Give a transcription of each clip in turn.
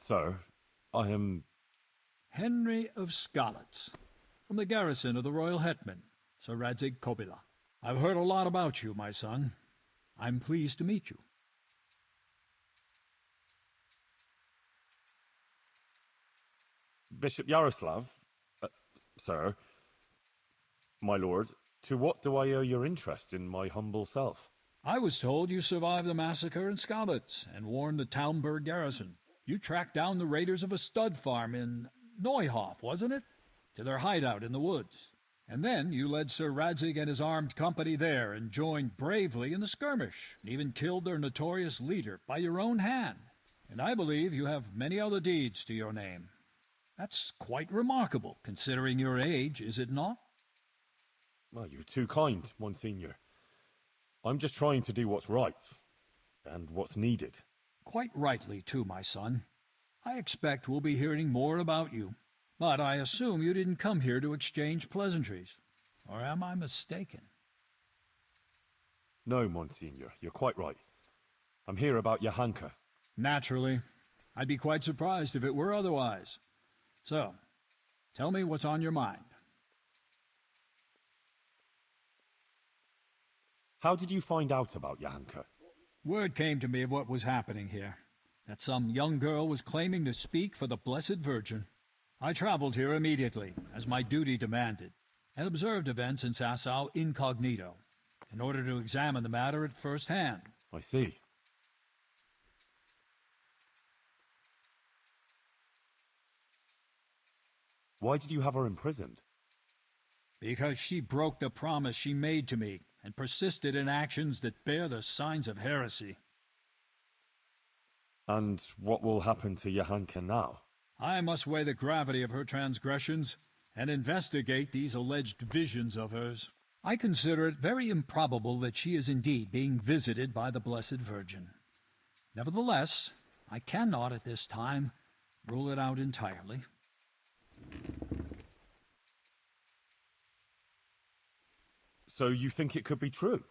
Sir, I am... Henry of Skalitz, from the garrison of the Royal Hetman, Sir Radzig Kobyla. I've heard a lot about you, my son. I'm pleased to meet you. Bishop Yaroslav, sir, my lord, to what do I owe your interest in my humble self? I was told you survived the massacre in Skalitz and warned the Talmberg garrison. You tracked down the raiders of a stud farm in Neuhof, wasn't it? To their hideout in the woods. And then you led Sir Radzig and his armed company there and joined bravely in the skirmish, and even killed their notorious leader by your own hand. And I believe you have many other deeds to your name. That's quite remarkable, considering your age, is it not? Well, you're too kind, Monsignor. I'm just trying to do what's right, and what's needed. Quite rightly, too, my son. I expect we'll be hearing more about you. But I assume you didn't come here to exchange pleasantries. Or am I mistaken? No, Monsignor, you're quite right. I'm here about Johanka. Naturally. I'd be quite surprised if it were otherwise. So, tell me what's on your mind. How did you find out about Johanka? Word came to me of what was happening here. That some young girl was claiming to speak for the Blessed Virgin. I traveled here immediately, as my duty demanded, and observed events in Sasau incognito, in order to examine the matter at first hand. I see. Why did you have her imprisoned? Because she broke the promise she made to me, and persisted in actions that bear the signs of heresy. And what will happen to Johanka now? I must weigh the gravity of her transgressions and investigate these alleged visions of hers. I consider it very improbable that she is indeed being visited by the Blessed Virgin. Nevertheless, I cannot at this time rule it out entirely. So you think it could be true?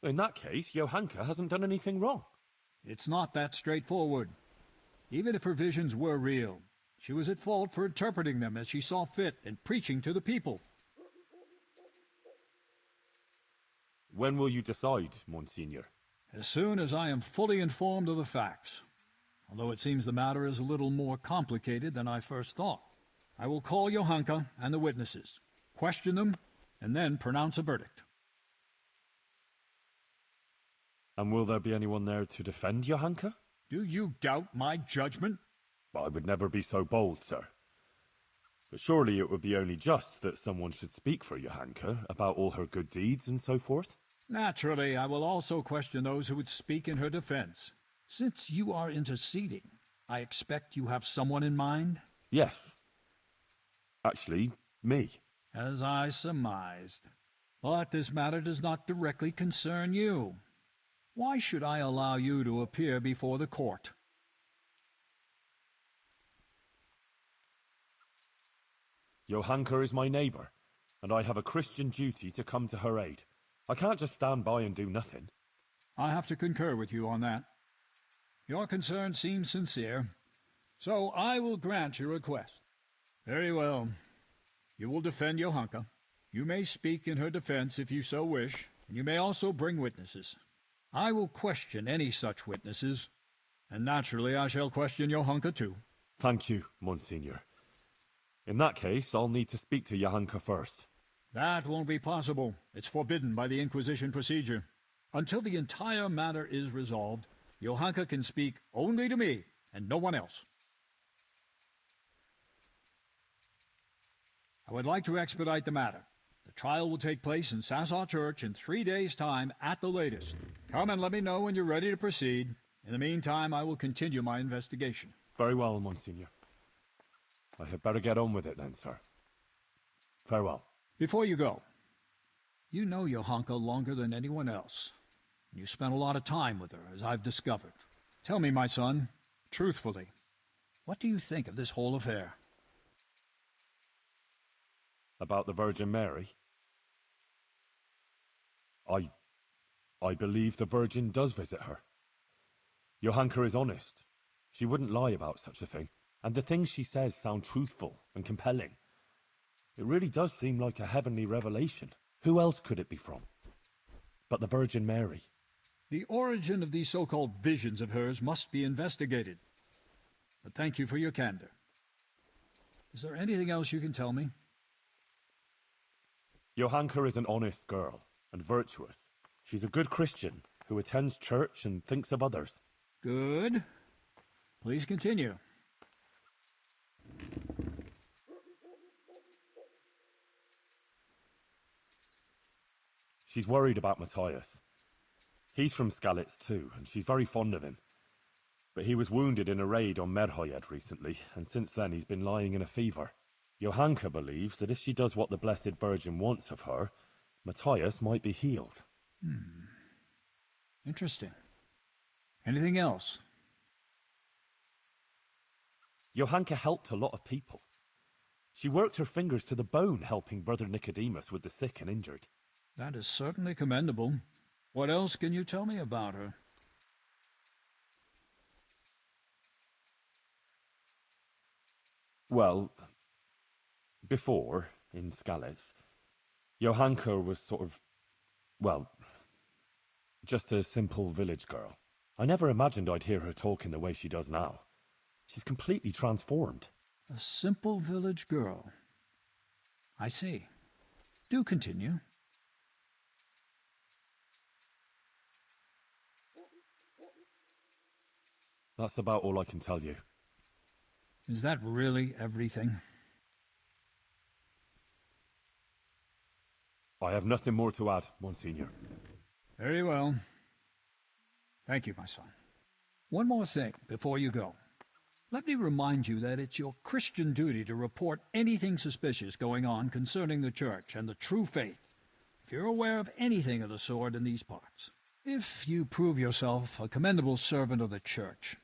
In that case, Johanka hasn't done anything wrong. It's not that straightforward. Even if her visions were real, she was at fault for interpreting them as she saw fit and preaching to the people. When will you decide, Monsignor? As soon as I am fully informed of the facts. Although it seems the matter is a little more complicated than I first thought. I will call Johanka and the witnesses, question them, and then pronounce a verdict. And will there be anyone there to defend Johanka? Do you doubt my judgment? I would never be so bold, sir. But surely it would be only just that someone should speak for Johanka about all her good deeds and so forth? Naturally, I will also question those who would speak in her defense. Since you are interceding, I expect you have someone in mind? Yes. Actually, me. As I surmised. But this matter does not directly concern you. Why should I allow you to appear before the court? Johanka is my neighbor, and I have a Christian duty to come to her aid. I can't just stand by and do nothing. I have to concur with you on that. Your concern seems sincere, so I will grant your request. Very well. You will defend Johanka. You may speak in her defense if you so wish, and you may also bring witnesses. I will question any such witnesses, and naturally I shall question Johanka too. Thank you, Monsignor. In that case, I'll need to speak to Johanka first. That won't be possible. It's forbidden by the Inquisition procedure. Until the entire matter is resolved, Johanka can speak only to me, and no one else. I would like to expedite the matter. The trial will take place in Sasau Church in 3 days' time at the latest. Come and let me know when you're ready to proceed. In the meantime, I will continue my investigation. Very well, Monsignor. I had better get on with it then, sir. Farewell. Before you go, you know Johanka longer than anyone else. You spent a lot of time with her, as I've discovered. Tell me, my son, truthfully, what do you think of this whole affair? About the Virgin Mary? I believe the Virgin does visit her. Johanka is honest. She wouldn't lie about such a thing. And the things she says sound truthful and compelling. It really does seem like a heavenly revelation. Who else could it be from but the Virgin Mary? The origin of these so-called visions of hers must be investigated. But thank you for your candor. Is there anything else you can tell me? Johanka is an honest girl and virtuous. She's a good Christian who attends church and thinks of others. Good. Please continue. She's worried about Matthias. He's from Skalitz too, and she's very fond of him. But he was wounded in a raid on Merhojed recently, and since then he's been lying in a fever. Johanka believes that if she does what the Blessed Virgin wants of her, Matthias might be healed. Interesting. Anything else? Johanka helped a lot of people. She worked her fingers to the bone helping Brother Nicodemus with the sick and injured. That is certainly commendable. What else can you tell me about her? Well, before, in Skalitz, Johanka was sort of, well, just a simple village girl. I never imagined I'd hear her talk in the way she does now. She's completely transformed. A simple village girl. I see. Do continue. That's about all I can tell you. Is that really everything? I have nothing more to add, Monsignor. Very well. Thank you, my son. One more thing before you go. Let me remind you that it's your Christian duty to report anything suspicious going on concerning the Church and the true faith, if you're aware of anything of the sort in these parts. If you prove yourself a commendable servant of the Church,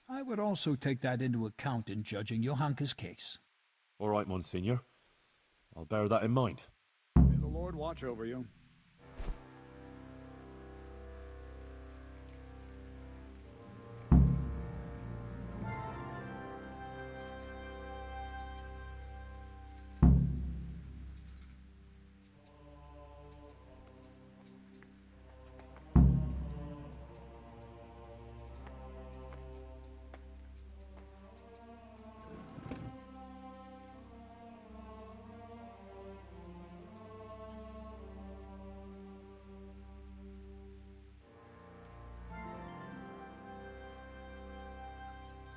I would also take that into account in judging Johanka's case. All right, Monsignor. I'll bear that in mind. May the Lord watch over you.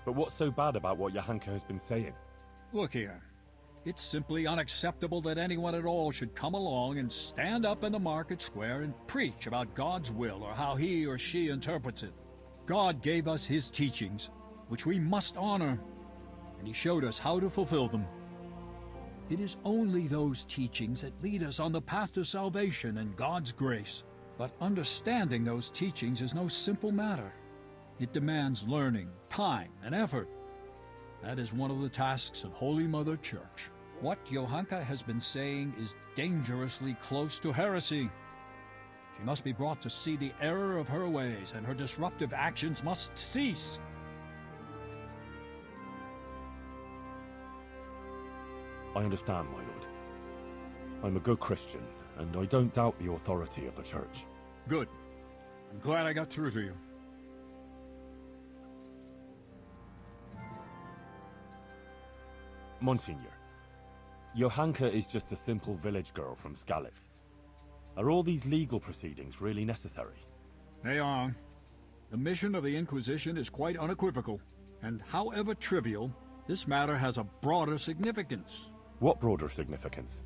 But what's so bad about what Johanka has been saying? Look here. It's simply unacceptable that anyone at all should come along and stand up in the market square and preach about God's will or how he or she interprets it. God gave us his teachings, which we must honor, and he showed us how to fulfill them. It is only those teachings that lead us on the path to salvation and God's grace. But understanding those teachings is no simple matter. It demands learning, time, and effort. That is one of the tasks of Holy Mother Church. What Johanka has been saying is dangerously close to heresy. She must be brought to see the error of her ways, and her disruptive actions must cease. I understand, my lord. I'm a good Christian, and I don't doubt the authority of the Church. Good. I'm glad I got through to you. Monsignor, Johanka is just a simple village girl from Skalitz. Are all these legal proceedings really necessary? They are. The mission of the Inquisition is quite unequivocal, and however trivial, this matter has a broader significance. What broader significance?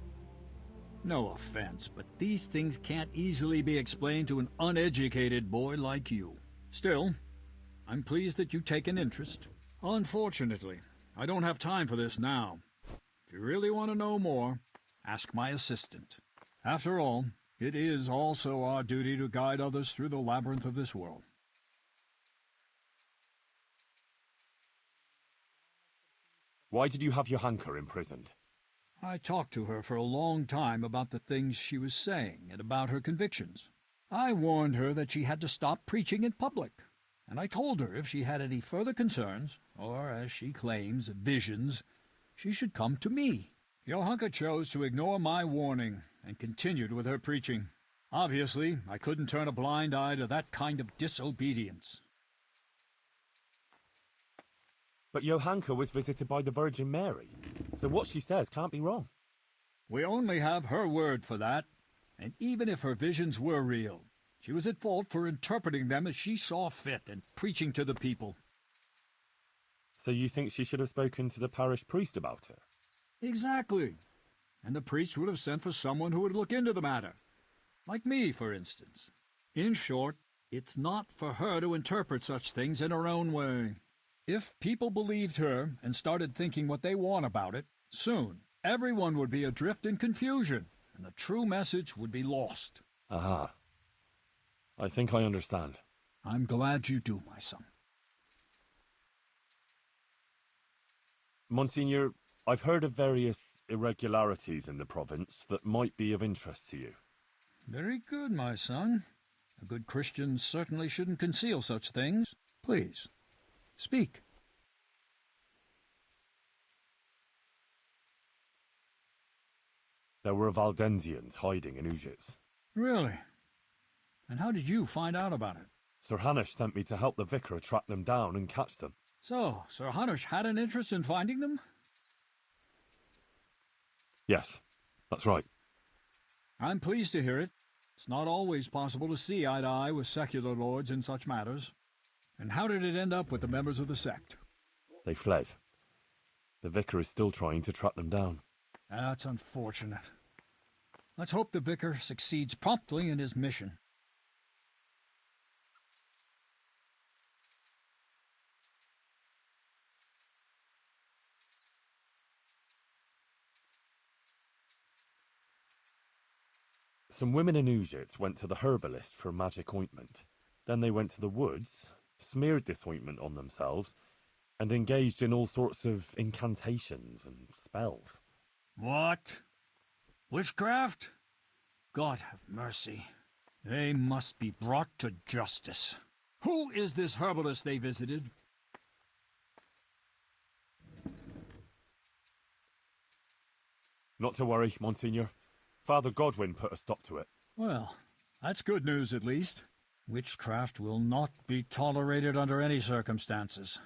No offense, but these things can't easily be explained to an uneducated boy like you. Still, I'm pleased that you take an interest. Unfortunately, I don't have time for this now. If you really want to know more, ask my assistant. After all, it is also our duty to guide others through the labyrinth of this world. Why did you have Johanka imprisoned? I talked to her for a long time about the things she was saying and about her convictions. I warned her that she had to stop preaching in public. and I told her if she had any further concerns, or, as she claims, visions, she should come to me. Johanka chose to ignore my warning and continued with her preaching. Obviously, I couldn't turn a blind eye to that kind of disobedience. But Johanka was visited by the Virgin Mary, so what she says can't be wrong. We only have her word for that, and even if her visions were real, she was at fault for interpreting them as she saw fit and preaching to the people. So you think she should have spoken to the parish priest about it? Exactly. And the priest would have sent for someone who would look into the matter. Like me, for instance. In short, it's not for her to interpret such things in her own way. If people believed her and started thinking what they want about it, soon everyone would be adrift in confusion, and the true message would be lost. Aha. I think I understand. I'm glad you do, my son. Monsignor, I've heard of various irregularities in the province that might be of interest to you. Very good, my son. A good Christian certainly shouldn't conceal such things. Please, speak. There were Valdensians hiding in Ujits. Really? And how did you find out about it? Sir Hanush sent me to help the vicar track them down and catch them. So, Sir Hanush had an interest in finding them? Yes, that's right. I'm pleased to hear it. It's not always possible to see eye to eye with secular lords in such matters. And how did it end up with the members of the sect? They fled. The vicar is still trying to track them down. That's unfortunate. Let's hope the vicar succeeds promptly in his mission. Some women in Ujits went to the herbalist for magic ointment. Then they went to the woods, smeared this ointment on themselves, and engaged in all sorts of incantations and spells. What? Witchcraft? God have mercy. They must be brought to justice. Who is this herbalist they visited? Not to worry, Monsignor. Father Godwin put a stop to it. Well, that's good news at least. Witchcraft will not be tolerated under any circumstances.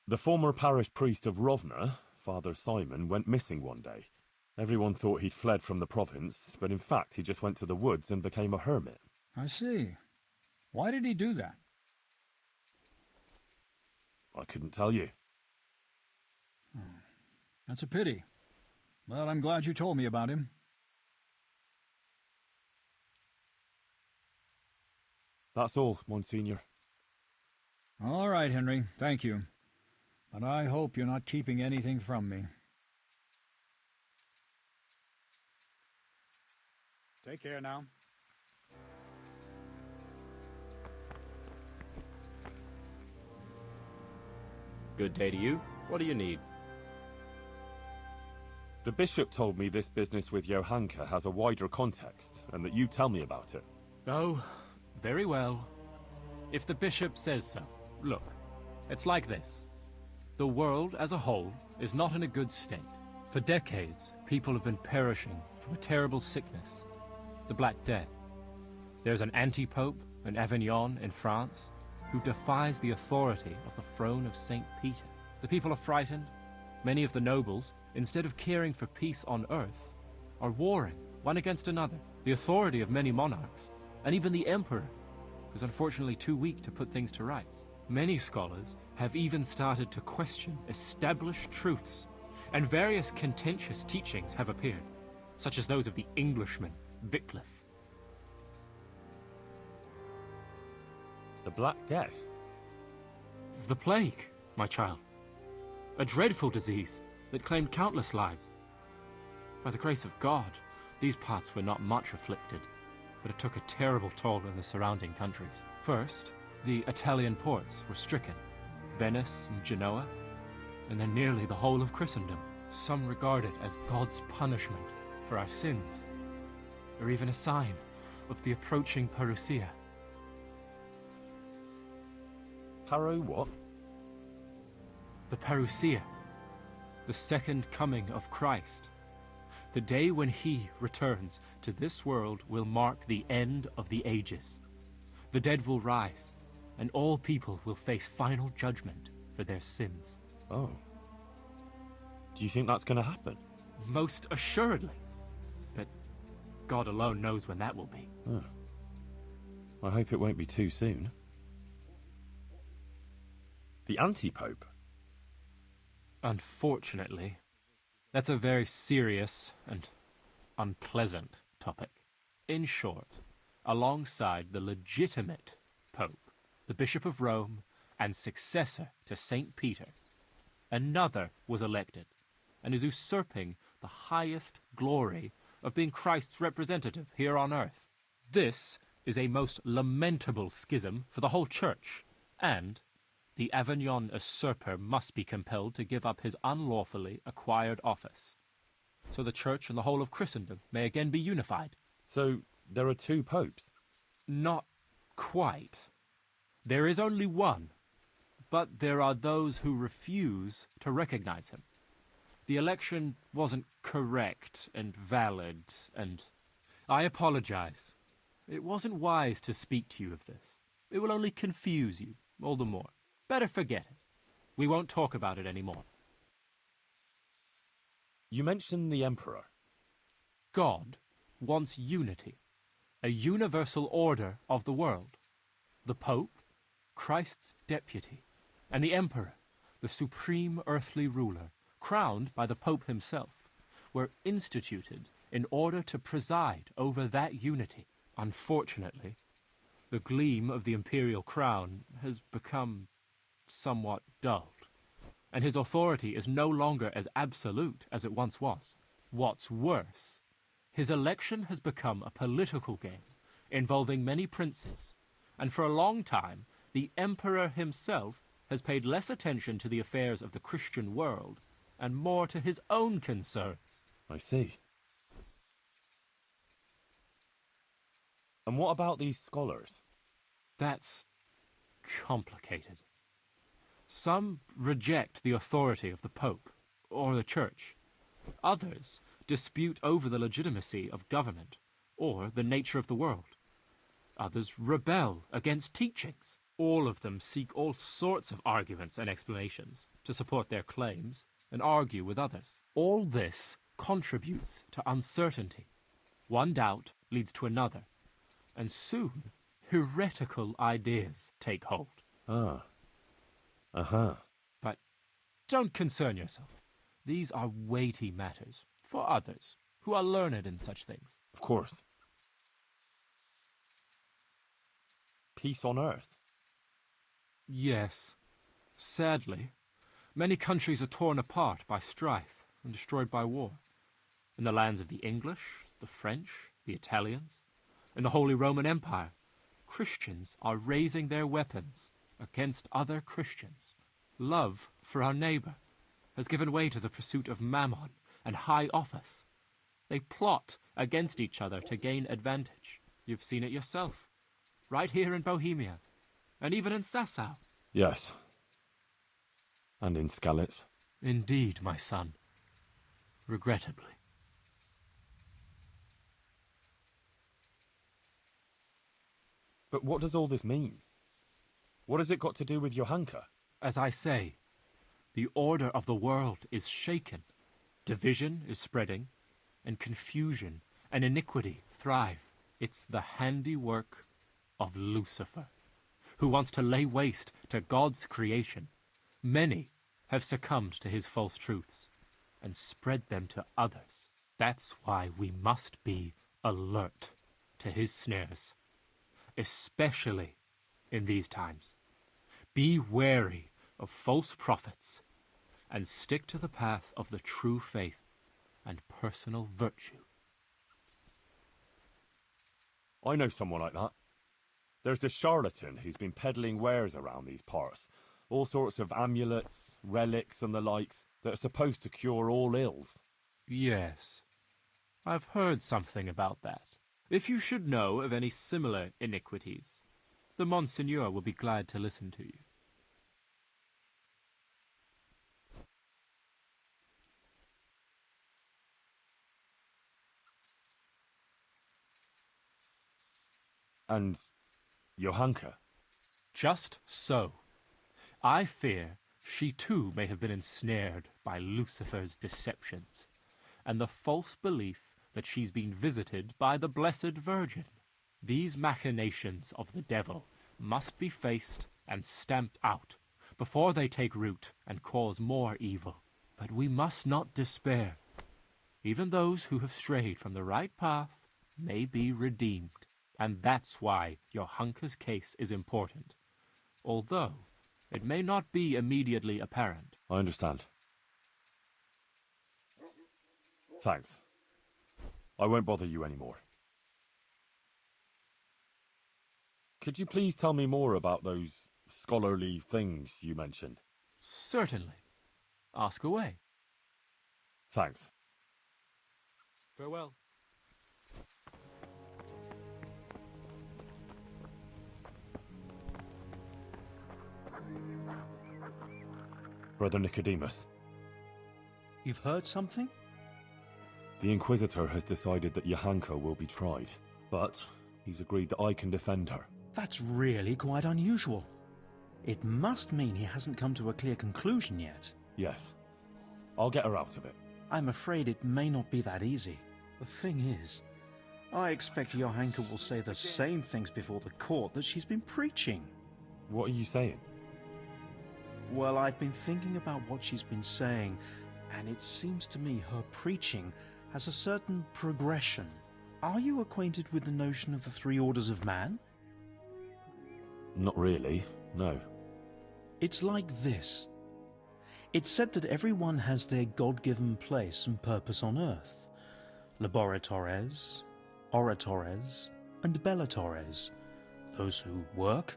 The former parish priest of Rovna, Father Simon, went missing one day. Everyone thought he'd fled from the province, but in fact he just went to the woods and became a hermit. I see. Why did he do that? I couldn't tell you. That's a pity. Well, I'm glad you told me about him. That's all, Monsignor. All right, Henry. Thank you. But I hope you're not keeping anything from me. Take care now. Good day to you. What do you need? The bishop told me this business with Johanka has a wider context, and that you tell me about it. Oh, very well. If the bishop says so. Look, it's like this. The world as a whole is not in a good state. For decades, people have been perishing from a terrible sickness, the Black Death. There's an anti-pope in Avignon in France who defies the authority of the throne of St. Peter. The people are frightened. Many of the nobles, instead of caring for peace on earth, are warring one against another. The authority of many monarchs, and even the emperor, is unfortunately too weak to put things to rights. Many scholars have even started to question established truths, and various contentious teachings have appeared, such as those of the Englishman, Wycliffe. The Black Death? The plague, my child. A dreadful disease that claimed countless lives. By the grace of God, these parts were not much afflicted, but it took a terrible toll in the surrounding countries. First, the Italian ports were stricken. Venice and Genoa, and then nearly the whole of Christendom. Some regard it as God's punishment for our sins, or even a sign of the approaching parousia. Paro what? The parousia, the second coming of Christ. The day when he returns to this world will mark the end of the ages. The dead will rise, and all people will face final judgment for their sins. Oh. Do you think that's going to happen? Most assuredly. But God alone knows when that will be. Oh. I hope it won't be too soon. The anti-pope? Unfortunately, that's a very serious and unpleasant topic. In short, alongside the legitimate Pope, the Bishop of Rome, and successor to St. Peter, another was elected and is usurping the highest glory of being Christ's representative here on earth. This is a most lamentable schism for the whole Church, and the Avignon usurper must be compelled to give up his unlawfully acquired office, so the Church and the whole of Christendom may again be unified. So, there are two popes? Not quite. There is only one, but there are those who refuse to recognize him. The election wasn't correct and valid, and I apologize. It wasn't wise to speak to you of this. It will only confuse you all the more. Better forget it. We won't talk about it anymore. You mentioned the Emperor. God wants unity, a universal order of the world. The Pope, Christ's deputy, and the Emperor, the supreme earthly ruler, crowned by the Pope himself, were instituted in order to preside over that unity. Unfortunately, the gleam of the imperial crown has become somewhat dulled, and his authority is no longer as absolute as it once was. What's worse, his election has become a political game involving many princes, and for a long time, the emperor himself has paid less attention to the affairs of the Christian world and more to his own concerns. I see. And what about these scholars? That's complicated. Some reject the authority of the Pope or the Church. Others dispute over the legitimacy of government or the nature of the world. Others rebel against teachings. All of them seek all sorts of arguments and explanations to support their claims and argue with others. All this contributes to uncertainty. One doubt leads to another, and soon heretical ideas take hold. Ah. Uh-huh. But don't concern yourself. These are weighty matters for others who are learned in such things. Of course. Peace on earth? Yes. Sadly, many countries are torn apart by strife and destroyed by war. In the lands of the English, the French, the Italians, in the Holy Roman Empire, Christians are raising their weapons against other Christians. Love for our neighbor has given way to the pursuit of mammon and high office. They plot against each other to gain advantage. You've seen it yourself, right here in Bohemia, and even in Sasau. Yes. And in Skalitz. Indeed, my son. Regrettably. But what does all this mean? What has it got to do with Johanka? As I say, the order of the world is shaken. Division is spreading, and confusion and iniquity thrive. It's the handiwork of Lucifer, who wants to lay waste to God's creation. Many have succumbed to his false truths and spread them to others. That's why we must be alert to his snares, especially in these times. Be wary of false prophets and stick to the path of the true faith and personal virtue. I know someone like that. There's a charlatan who's been peddling wares around these parts, All sorts of amulets, relics and the likes that are supposed to cure all ills. Yes, I've heard something about that. If you should know of any similar iniquities, the Monseigneur will be glad to listen to you. And Johanka? Just so. I fear she too may have been ensnared by Lucifer's deceptions, and the false belief that she's been visited by the Blessed Virgin. These machinations of the devil must be faced and stamped out before they take root and cause more evil. But we must not despair. Even those who have strayed from the right path may be redeemed. And that's why Johanka's case is important, although it may not be immediately apparent. I understand. Thanks. I won't bother you anymore. Could you please tell me more about those scholarly things you mentioned? Certainly. Ask away. Thanks. Farewell. Brother Nicodemus, You've heard something? the Inquisitor has decided that Johanka will be tried, but he's agreed that I can defend her. That's really quite unusual. It must mean he hasn't come to a clear conclusion yet. Yes. I'll get her out of it. I'm afraid it may not be that easy. The thing is, I expect Johanka will say the same things before the court that she's been preaching. What are you saying? Well, I've been thinking about what she's been saying, and it seems to me her preaching has a certain progression. Are you acquainted with the notion of the three orders of man? Not really, no. It's like this. It's said that everyone has their God-given place and purpose on earth. Laboratores, oratores, and bellatores. Those who work,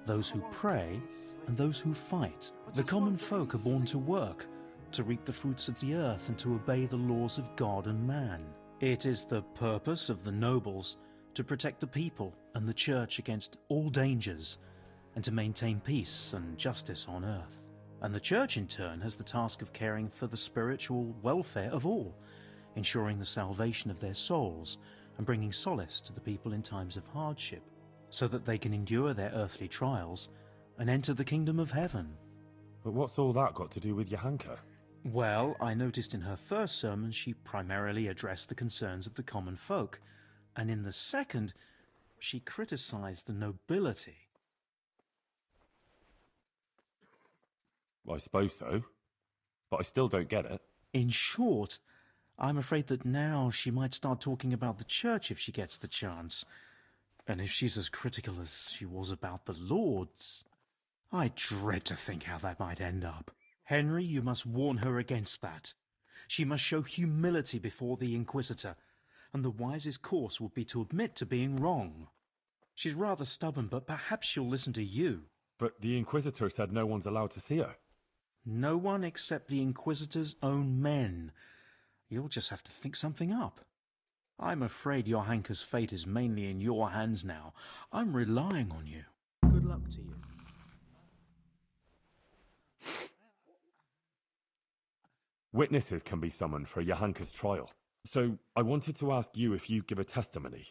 those who pray, and those who fight. The common folk are born to work, to reap the fruits of the earth and to obey the laws of God and man. It is the purpose of the nobles to protect the people and the church against all dangers and to maintain peace and justice on earth. And the church in turn has the task of caring for the spiritual welfare of all, ensuring the salvation of their souls and bringing solace to the people in times of hardship, so that they can endure their earthly trials and enter the kingdom of heaven. But what's all that got to do with Johanka? Well, I noticed in her first sermon she primarily addressed the concerns of the common folk, and in the second, she criticized the nobility. I suppose so, but I still don't get it. In short, I'm afraid that now she might start talking about the church if she gets the chance. And if she's as critical as she was about the lords, I dread to think how that might end up. Henry, you must warn her against that. She must show humility before the Inquisitor, and the wisest course would be to admit to being wrong. She's rather stubborn, but perhaps she'll listen to you. But the Inquisitor said no one's allowed to see her. No one except the Inquisitor's own men. You'll just have to think something up. I'm afraid Johanka's fate is mainly in your hands now. I'm relying on you. Good luck to you. Witnesses can be summoned for Johanka's trial. So I wanted to ask you if you give a testimony.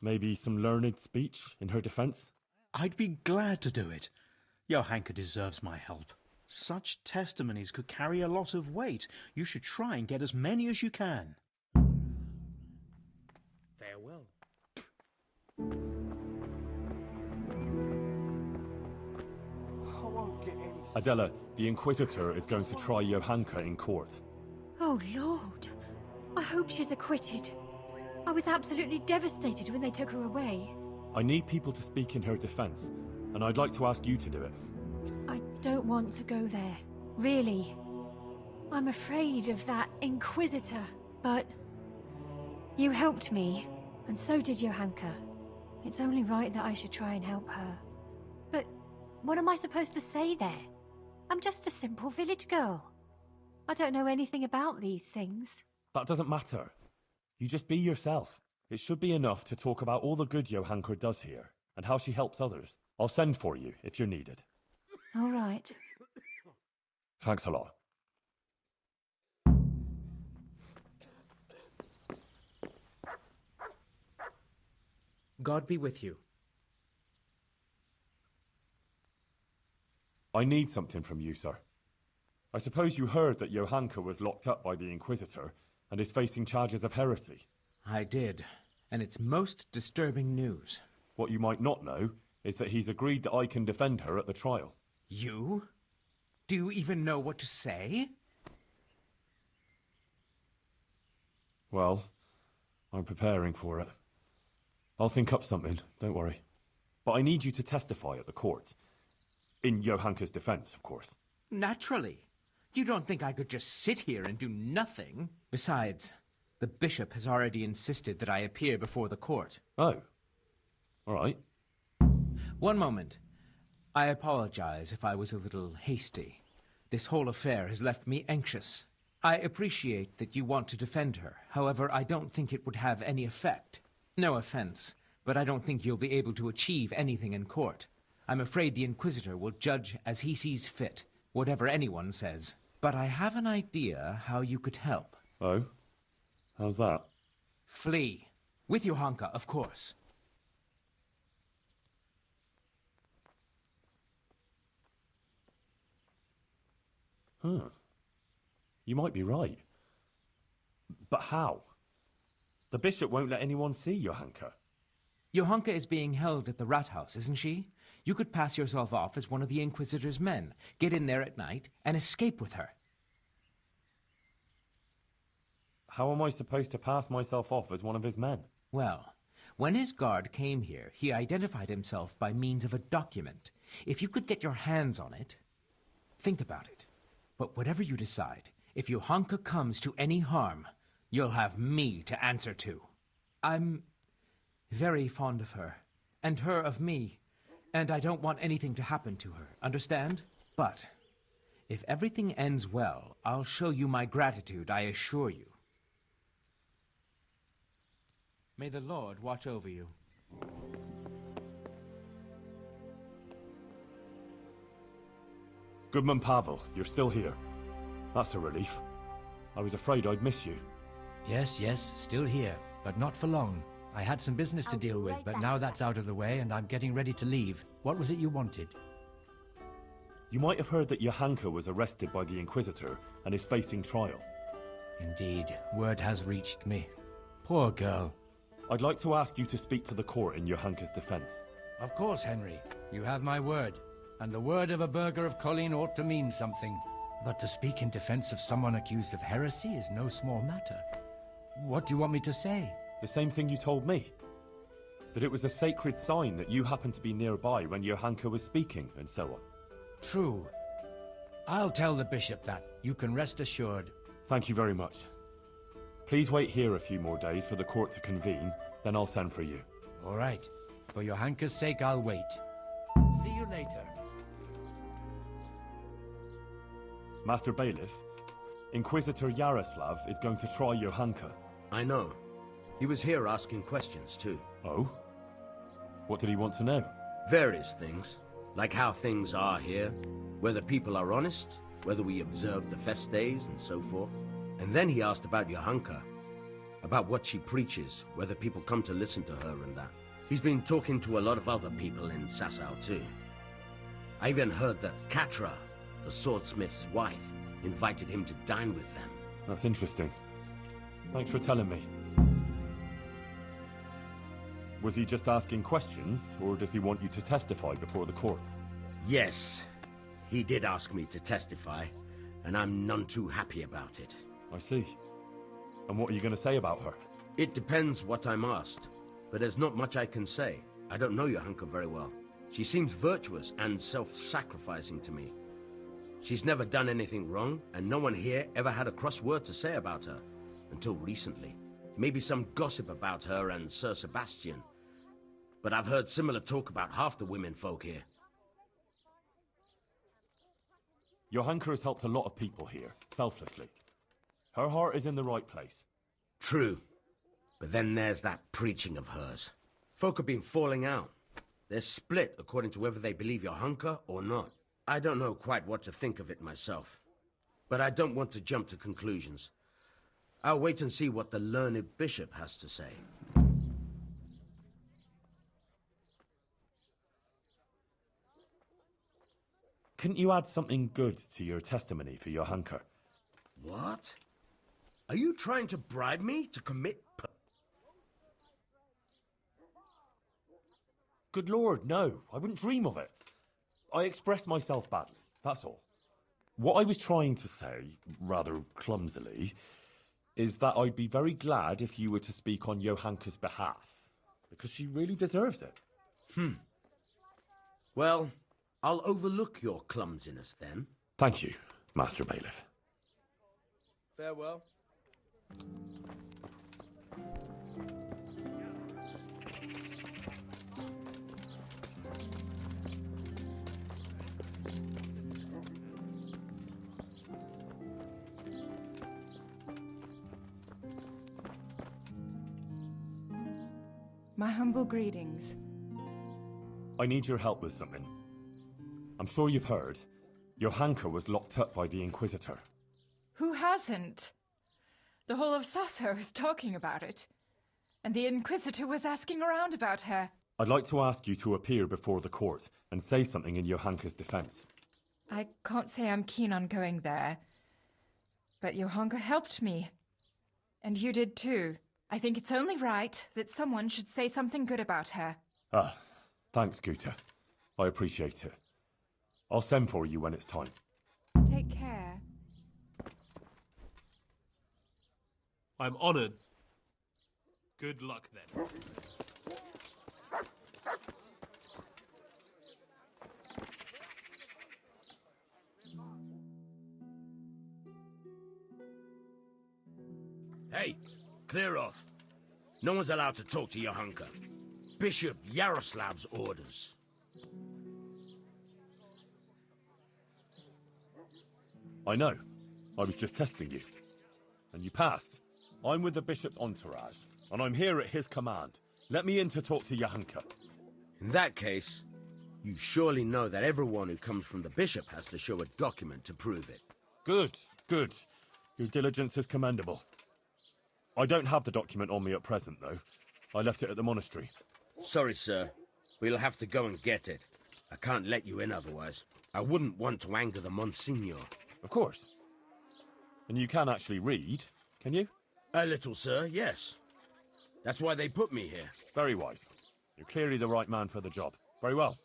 Maybe some learned speech in her defense? I'd be glad to do it. Johanka deserves my help. Such testimonies could carry a lot of weight. You should try and get as many as you can. Farewell. Adela, the Inquisitor is going to try Johanka in court. Oh, Lord. I hope she's acquitted. I was absolutely devastated when they took her away. I need people to speak in her defense, and I'd like to ask you to do it. I don't want to go there. Really. I'm afraid of that Inquisitor. But you helped me, and so did Johanka. It's only right that I should try and help her. But what am I supposed to say there? I'm just a simple village girl. I don't know anything about these things. That doesn't matter. You just be yourself. It should be enough to talk about all the good Johanka does here, and how she helps others. I'll send for you if you're needed. All right. Thanks a lot. God be with you. I need something from you, sir. I suppose you heard that Johanka was locked up by the Inquisitor and is facing charges of heresy. I did, and it's most disturbing news. What you might not know is that he's agreed that I can defend her at the trial. You? Do you even know what to say? Well, I'm preparing for it. I'll think up something, don't worry. But I need you to testify at the court. In Johanka's defense, of course. Naturally. You don't think I could just sit here and do nothing? Besides, the bishop has already insisted that I appear before the court. Oh. All right. One moment. I apologize if I was a little hasty. This whole affair has left me anxious. I appreciate that you want to defend her. However, I don't think it would have any effect. No offense, but I don't think you'll be able to achieve anything in court. I'm afraid the Inquisitor will judge as he sees fit, whatever anyone says. But I have an idea how you could help. Oh? How's that? Flee. With Johanka, of course. Huh. You might be right. But how? The bishop won't let anyone see Johanka. Johanka is being held at the rat house, isn't she? You could pass yourself off as one of the Inquisitor's men, get in there at night, and escape with her. How am I supposed to pass myself off as one of his men? Well, when his guard came here, he identified himself by means of a document. If you could get your hands on it, think about it. But whatever you decide, if Johanka comes to any harm, you'll have me to answer to. I'm very fond of her, and her of me, and I don't want anything to happen to her, understand? But if everything ends well, I'll show you my gratitude, I assure you. May the Lord watch over you. Goodman Pavel, you're still here. That's a relief. I was afraid I'd miss you. Yes, still here, but not for long. I had some business to deal with, but now that's out of the way and I'm getting ready to leave. What was it you wanted? You might have heard that Johanka was arrested by the Inquisitor and is facing trial. Indeed, word has reached me. Poor girl. I'd like to ask you to speak to the court in Johanka's defense. Of course, Henry. You have my word. And the word of a burgher of Colleen ought to mean something. But to speak in defense of someone accused of heresy is no small matter. What do you want me to say? The same thing you told me. That it was a sacred sign that you happened to be nearby when Johanka was speaking, and so on. True. I'll tell the bishop that. You can rest assured. Thank you very much. Please wait here a few more days for the court to convene, then I'll send for you. All right. For Johanka's sake, I'll wait. See you later. Master Bailiff, Inquisitor Yaroslav is going to try Johanka. I know. He was here asking questions, too. Oh? What did he want to know? Various things. Like how things are here, whether people are honest, whether we observe the fest days, and so forth. And then he asked about Johanka, about what she preaches, whether people come to listen to her and that. He's been talking to a lot of other people in Sasau, too. I even heard that Katra, the swordsmith's wife, invited him to dine with them. That's interesting. Thanks for telling me. Was he just asking questions, or does he want you to testify before the court? Yes, he did ask me to testify, and I'm none too happy about it. I see. And what are you going to say about her? It depends what I'm asked, but there's not much I can say. I don't know Johanka very well. She seems virtuous and self-sacrificing to me. She's never done anything wrong, and no one here ever had a cross word to say about her, until recently. Maybe some gossip about her and Sir Sebastian, but I've heard similar talk about half the women folk here. Johanka has helped a lot of people here, selflessly. Her heart is in the right place. True. But then there's that preaching of hers. Folk have been falling out. They're split according to whether they believe Johanka or not. I don't know quite what to think of it myself. But I don't want to jump to conclusions. I'll wait and see what the learned bishop has to say. Couldn't you add something good to your testimony for Johanka? What? Are you trying to bribe me to commit Good Lord, no. I wouldn't dream of it. I expressed myself badly, that's all. What I was trying to say, rather clumsily, is that I'd be very glad if you were to speak on Johanka's behalf, because she really deserves it. Well, I'll overlook your clumsiness then. Thank you, Master Bailiff. Farewell. My humble greetings. I need your help with something. I'm sure you've heard. Johanka was locked up by the Inquisitor. Who hasn't? The whole of Sasso is talking about it. And the Inquisitor was asking around about her. I'd like to ask you to appear before the court and say something in Johanka's defense. I can't say I'm keen on going there. But Johanka helped me. And you did too. I think it's only right that someone should say something good about her. Ah, thanks, Guta. I appreciate it. I'll send for you when it's time. Take care. I'm honored. Good luck, then. Hey, clear off. No one's allowed to talk to Johanka. Bishop Yaroslav's orders. I know. I was just testing you. And you passed. I'm with the bishop's entourage, and I'm here at his command. Let me in to talk to Johanka. In that case, you surely know that everyone who comes from the bishop has to show a document to prove it. Good, good. Your diligence is commendable. I don't have the document on me at present, though. I left it at the monastery. Sorry, sir. We'll have to go and get it. I can't let you in otherwise. I wouldn't want to anger the Monsignor. Of course. And you can actually read, can you? A little, sir, yes. That's why they put me here. Very wise. You're clearly the right man for the job. Very well.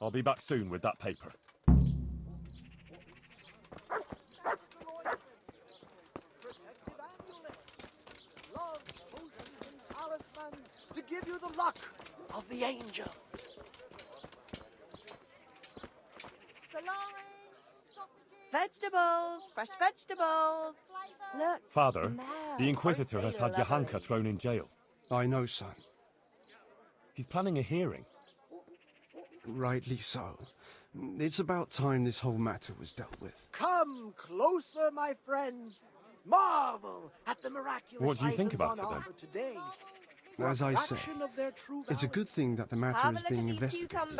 I'll be back soon with that paper. To give you the luck of the angels. Vegetables, fresh vegetables. Look. Father, the Inquisitor has had Johanka thrown in jail. I know, son. He's planning a hearing. Rightly so. It's about time this whole matter was dealt with. Come closer, my friends. Marvel at the miraculous What do you think about items on it, then? offer today. As I say, it's a good thing that the matter is being investigated.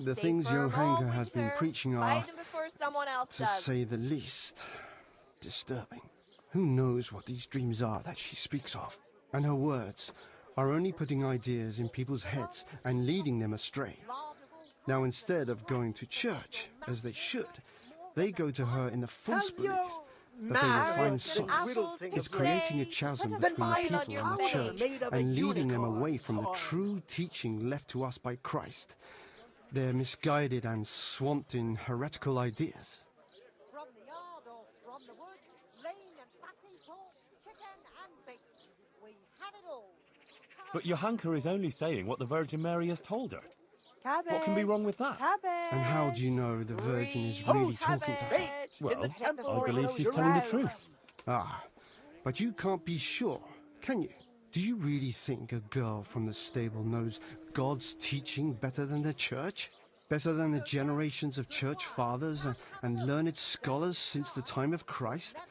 The things Johanka has been preaching are, to say the least, disturbing. Who knows what these dreams are that she speaks of? And her words are only putting ideas in people's heads and leading them astray. Now, instead of going to church, as they should, they go to her in the false belief that they will find solace. It's creating a chasm between the people and the church and leading them away from the true teaching left to us by Christ. They're misguided and swamped in heretical ideas. From the yard or from the wood, lean and fatty pork, chicken and bacon. We have it all. But Johanka is only saying what the Virgin Mary has told her. Cabbage. What can be wrong with that? Cabbage. And how do you know the Virgin is really talking to her? Well, I believe she's telling the truth. Ah, but you can't be sure, can you? Do you really think a girl from the stable knows God's teaching better than the church? Better than the generations of church fathers and learned scholars since the time of Christ,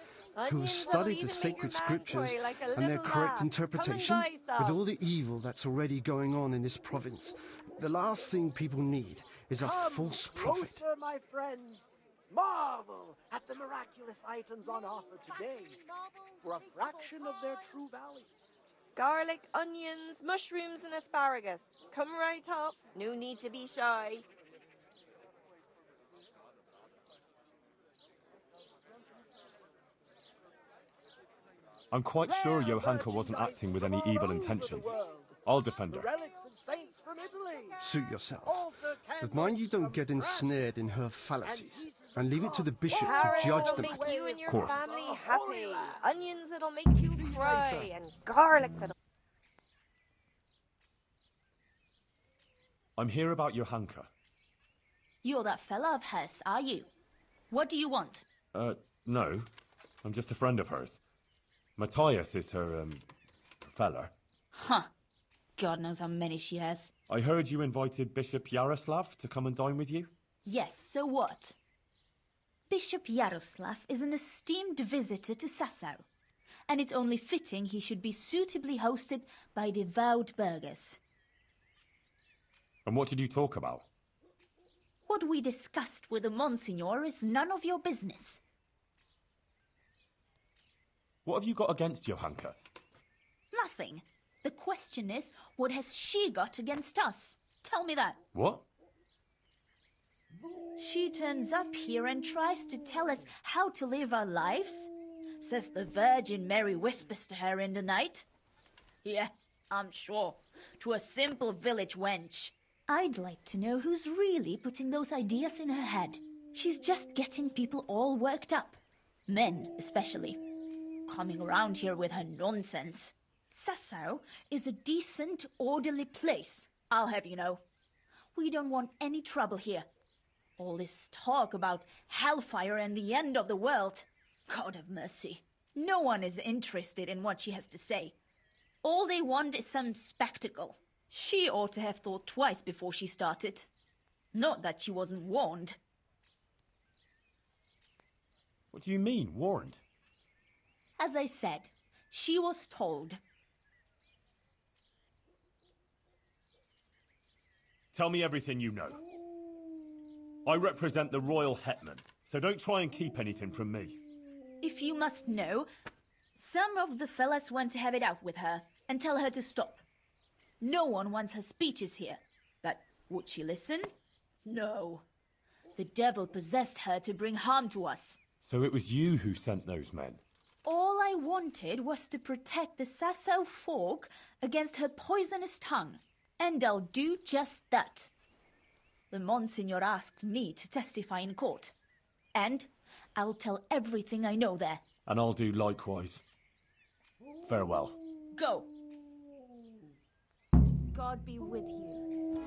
who have studied the sacred scriptures and their correct interpretation? With all the evil that's already going on in this province, the last thing people need is a false prophet. Closer, my friends. Marvel at the miraculous items on offer today for a fraction of their true value. Garlic, onions, mushrooms and asparagus. Come right up. No need to be shy. I'm quite sure Johanka wasn't acting with any evil intentions. I'll defend her. Suit yourself. But mind you don't get ensnared in her fallacies, and leave it to the bishop to judge them. Make you and your Course. family happy. Onions that'll make you cry, and garlic that'll... I'm here about Johanka. You're that fella of hers, are you? What do you want? No. I'm just a friend of hers. Matthias is her, fella. Huh. God knows how many she has. I heard you invited Bishop Yaroslav to come and dine with you? Yes, so what? Bishop Yaroslav is an esteemed visitor to Sasau, and it's only fitting he should be suitably hosted by devout burghers. And what did you talk about? What we discussed with the Monsignor is none of your business. What have you got against Johanka? Nothing. The question is, what has she got against us? Tell me that. What? She turns up here and tries to tell us how to live our lives. Says the Virgin Mary whispers to her in the night. Yeah, I'm sure. To a simple village wench. I'd like to know who's really putting those ideas in her head. She's just getting people all worked up. Men, especially. Coming around here with her nonsense. Sasau is a decent, orderly place, I'll have you know. We don't want any trouble here. All this talk about hellfire and the end of the world. God have mercy. No one is interested in what she has to say. All they want is some spectacle. She ought to have thought twice before she started. Not that she wasn't warned. What do you mean, warned? As I said, she was told. Tell me everything you know. I represent the royal hetman, so don't try and keep anything from me. If you must know, some of the fellas want to have it out with her and tell her to stop. No one wants her speeches here. But would she listen? No. The devil possessed her to bring harm to us. So it was you who sent those men? All I wanted was to protect the Sasau folk against her poisonous tongue. And I'll do just that. The Monsignor asked me to testify in court. And I'll tell everything I know there. And I'll do likewise. Farewell. Go. God be with you.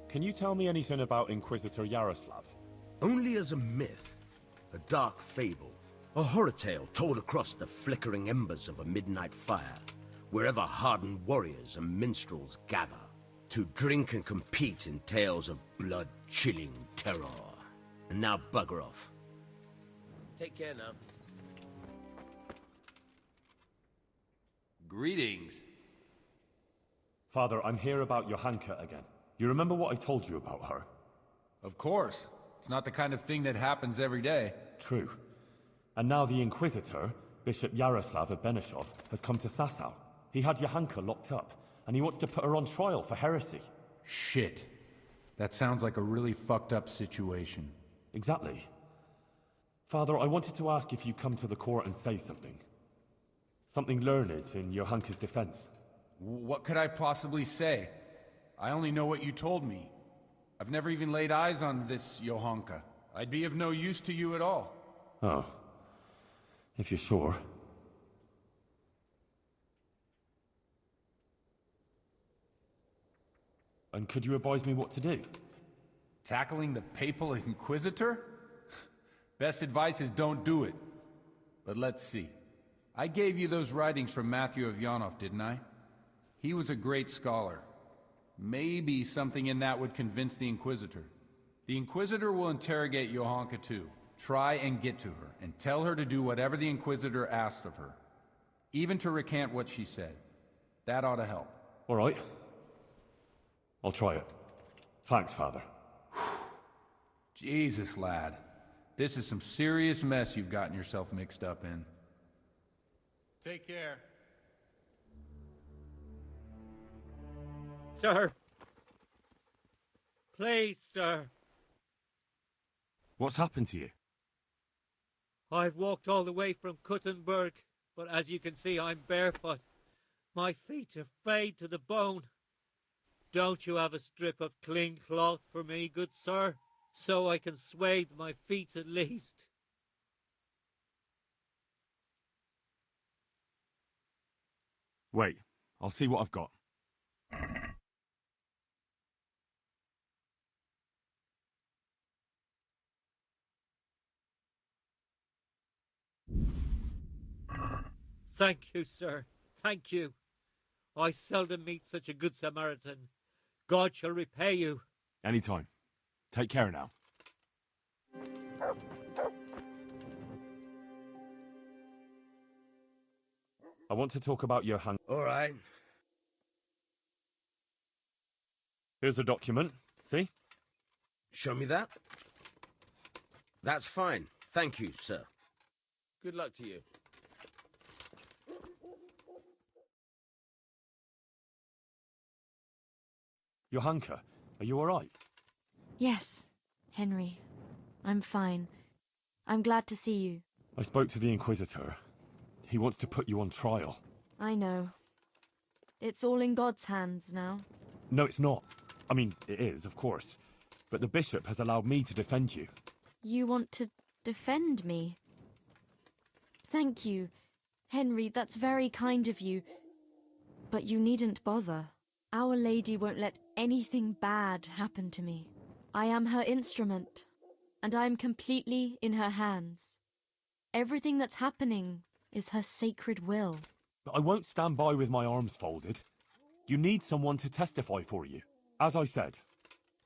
Can you tell me anything about Inquisitor Yaroslav? Only as a myth, a dark fable, a horror tale told across the flickering embers of a midnight fire, wherever hardened warriors and minstrels gather, to drink and compete in tales of blood-chilling terror. And now bugger off. Take care now. Greetings. Father, I'm here about Johanka again. You remember what I told you about her? Of course. It's not the kind of thing that happens every day. True. And now the Inquisitor, Bishop Yaroslav of Benishov, has come to Sasau. He had Johanka locked up, and he wants to put her on trial for heresy. Shit. That sounds like a really fucked up situation. Exactly. Father, I wanted to ask if you come to the court and say something. Something learned in Johanka's defense. What could I possibly say? I only know what you told me. I've never even laid eyes on this Johanka. I'd be of no use to you at all. Oh. If you're sure. And could you advise me what to do? Tackling the Papal Inquisitor? Best advice is don't do it. But let's see. I gave you those writings from Matthew of Yonov, didn't I? He was a great scholar. Maybe something in that would convince the Inquisitor. The Inquisitor will interrogate Johanka too. Try and get to her, and tell her to do whatever the Inquisitor asked of her. Even to recant what she said. That ought to help. All right. I'll try it. Thanks, Father. Jesus, lad. This is some serious mess you've gotten yourself mixed up in. Take care. Sir! Please, sir. What's happened to you? I've walked all the way from Kuttenberg, but as you can see, I'm barefoot. My feet are frayed to the bone. Don't you have a strip of clean cloth for me, good sir, so I can swathe my feet at least? Wait, I'll see what I've got. Thank you, sir. Thank you. I seldom meet such a good Samaritan. God shall repay you. Anytime. Take care now. I want to talk about Johann. All right. Here's a document. See? Show me that. That's fine. Thank you, sir. Good luck to you. Johanka, are you all right? Yes, Henry. I'm fine. I'm glad to see you. I spoke to the Inquisitor. He wants to put you on trial. I know. It's all in God's hands now. No, it's not. I mean, it is, of course. But the bishop has allowed me to defend you. You want to defend me? Thank you, Henry. That's very kind of you. But you needn't bother. Our Lady won't let anything bad happen to me. I am her instrument, and I am completely in her hands. Everything that's happening is her sacred will. But I won't stand by with my arms folded. You need someone to testify for you. As I said,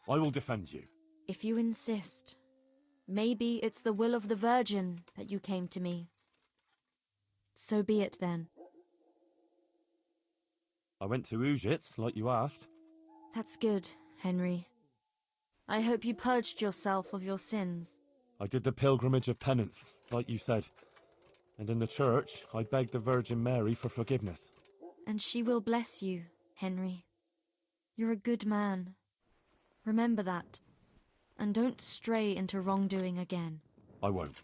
I will defend you. If you insist. Maybe it's the will of the Virgin that you came to me. So be it then. I went to Ujits, like you asked. That's good, Henry. I hope you purged yourself of your sins. I did the pilgrimage of penance, like you said. And in the church, I begged the Virgin Mary for forgiveness. And she will bless you, Henry. You're a good man. Remember that. And don't stray into wrongdoing again. I won't.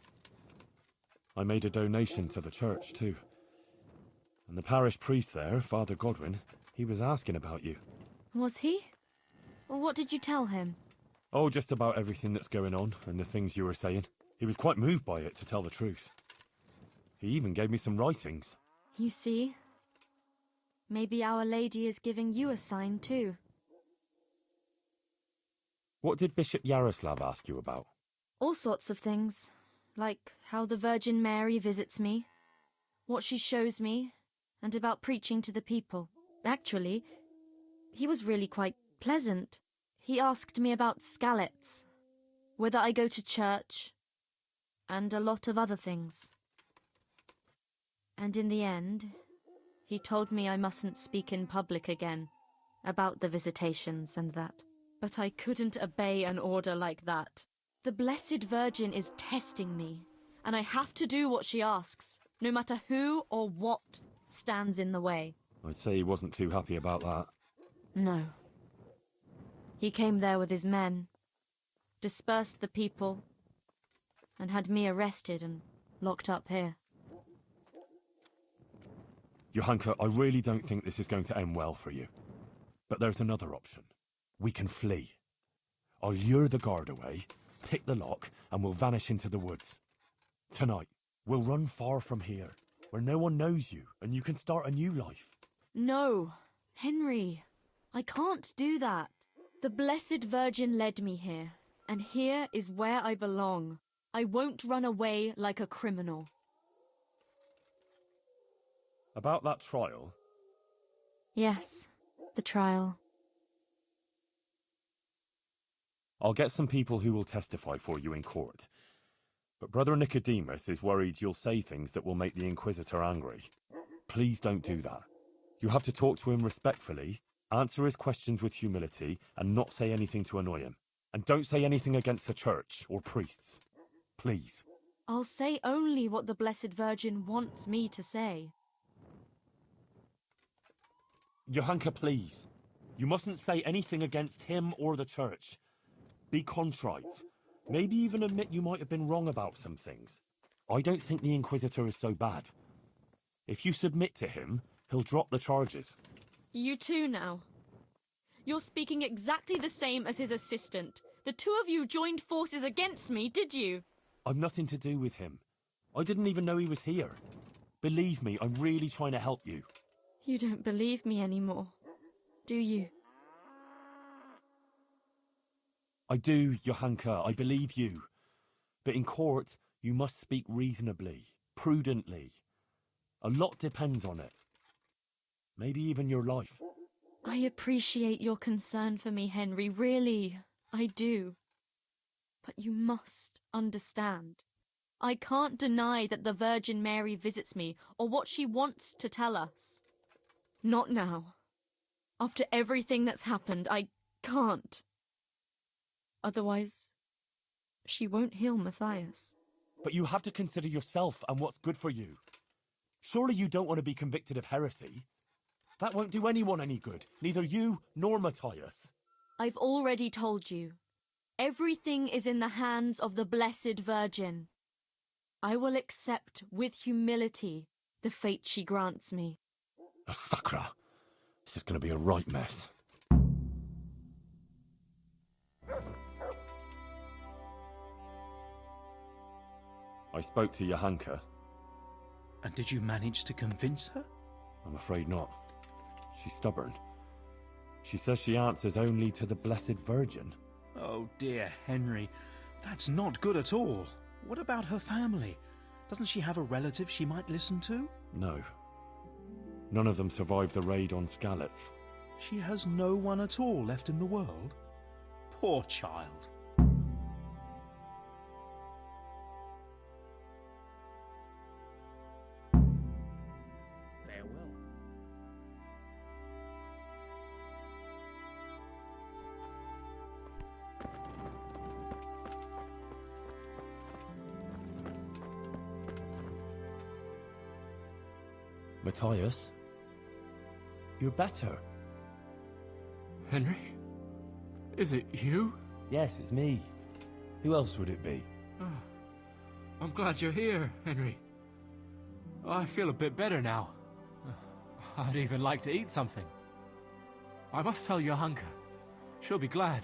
I made a donation to the church, too. And the parish priest there, Father Godwin, he was asking about you. Was he? What did you tell him? Oh, just about everything that's going on and the things you were saying. He was quite moved by it, to tell the truth. He even gave me some writings. You see? Maybe Our Lady is giving you a sign too. What did Bishop Yaroslav ask you about? All sorts of things. Like how the Virgin Mary visits me, what she shows me, and about preaching to the people. Actually, he was really quite pleasant. He asked me about Skalitz, whether I go to church, and a lot of other things. And in the end, he told me I mustn't speak in public again about the visitations and that. But I couldn't obey an order like that. The Blessed Virgin is testing me, and I have to do what she asks, no matter who or what stands in the way. I'd say he wasn't too happy about that. No. He came there with his men, dispersed the people, and had me arrested and locked up here. Johanka, I really don't think this is going to end well for you. But there's another option. We can flee. I'll lure the guard away, pick the lock, and we'll vanish into the woods. Tonight, we'll run far from here, where no one knows you, and you can start a new life. No, Henry, I can't do that. The Blessed Virgin led me here, and here is where I belong. I won't run away like a criminal. About that trial? Yes, the trial. I'll get some people who will testify for you in court. But Brother Nicodemus is worried you'll say things that will make the Inquisitor angry. Please don't do that. You have to talk to him respectfully, answer his questions with humility, and not say anything to annoy him. And don't say anything against the church or priests. Please. I'll say only what the Blessed Virgin wants me to say. Johanka, please. You mustn't say anything against him or the church. Be contrite. Maybe even admit you might have been wrong about some things. I don't think the Inquisitor is so bad. If you submit to him, he'll drop the charges. You too now. You're speaking exactly the same as his assistant. The two of you joined forces against me, did you? I've nothing to do with him. I didn't even know he was here. Believe me, I'm really trying to help you. You don't believe me anymore, do you? I do, Johanka, I believe you. But in court, you must speak reasonably, prudently. A lot depends on it. Maybe even your life. I appreciate your concern for me, Henry, really, I do. But you must understand. I can't deny that the Virgin Mary visits me, or what she wants to tell us. Not now. After everything that's happened, I can't. Otherwise, she won't heal Matthias. But you have to consider yourself and what's good for you. Surely you don't want to be convicted of heresy. That won't do anyone any good, neither you nor Matthias. I've already told you. Everything is in the hands of the Blessed Virgin. I will accept with humility the fate she grants me. Oh, Sakra. This is going to be a right mess. I spoke to Johanka. And did you manage to convince her? I'm afraid not. She's stubborn. She says she answers only to the Blessed Virgin. Oh dear, Henry. That's not good at all. What about her family? Doesn't she have a relative she might listen to? No. None of them survived the raid on Skalitz. She has no one at all left in the world? Poor child. Farewell. Matthias? You're better. Henry? Is it you? Yes, it's me. Who else would it be? Oh, I'm glad you're here, Henry. I feel a bit better now. I'd even like to eat something. I must tell Johanka. She'll be glad.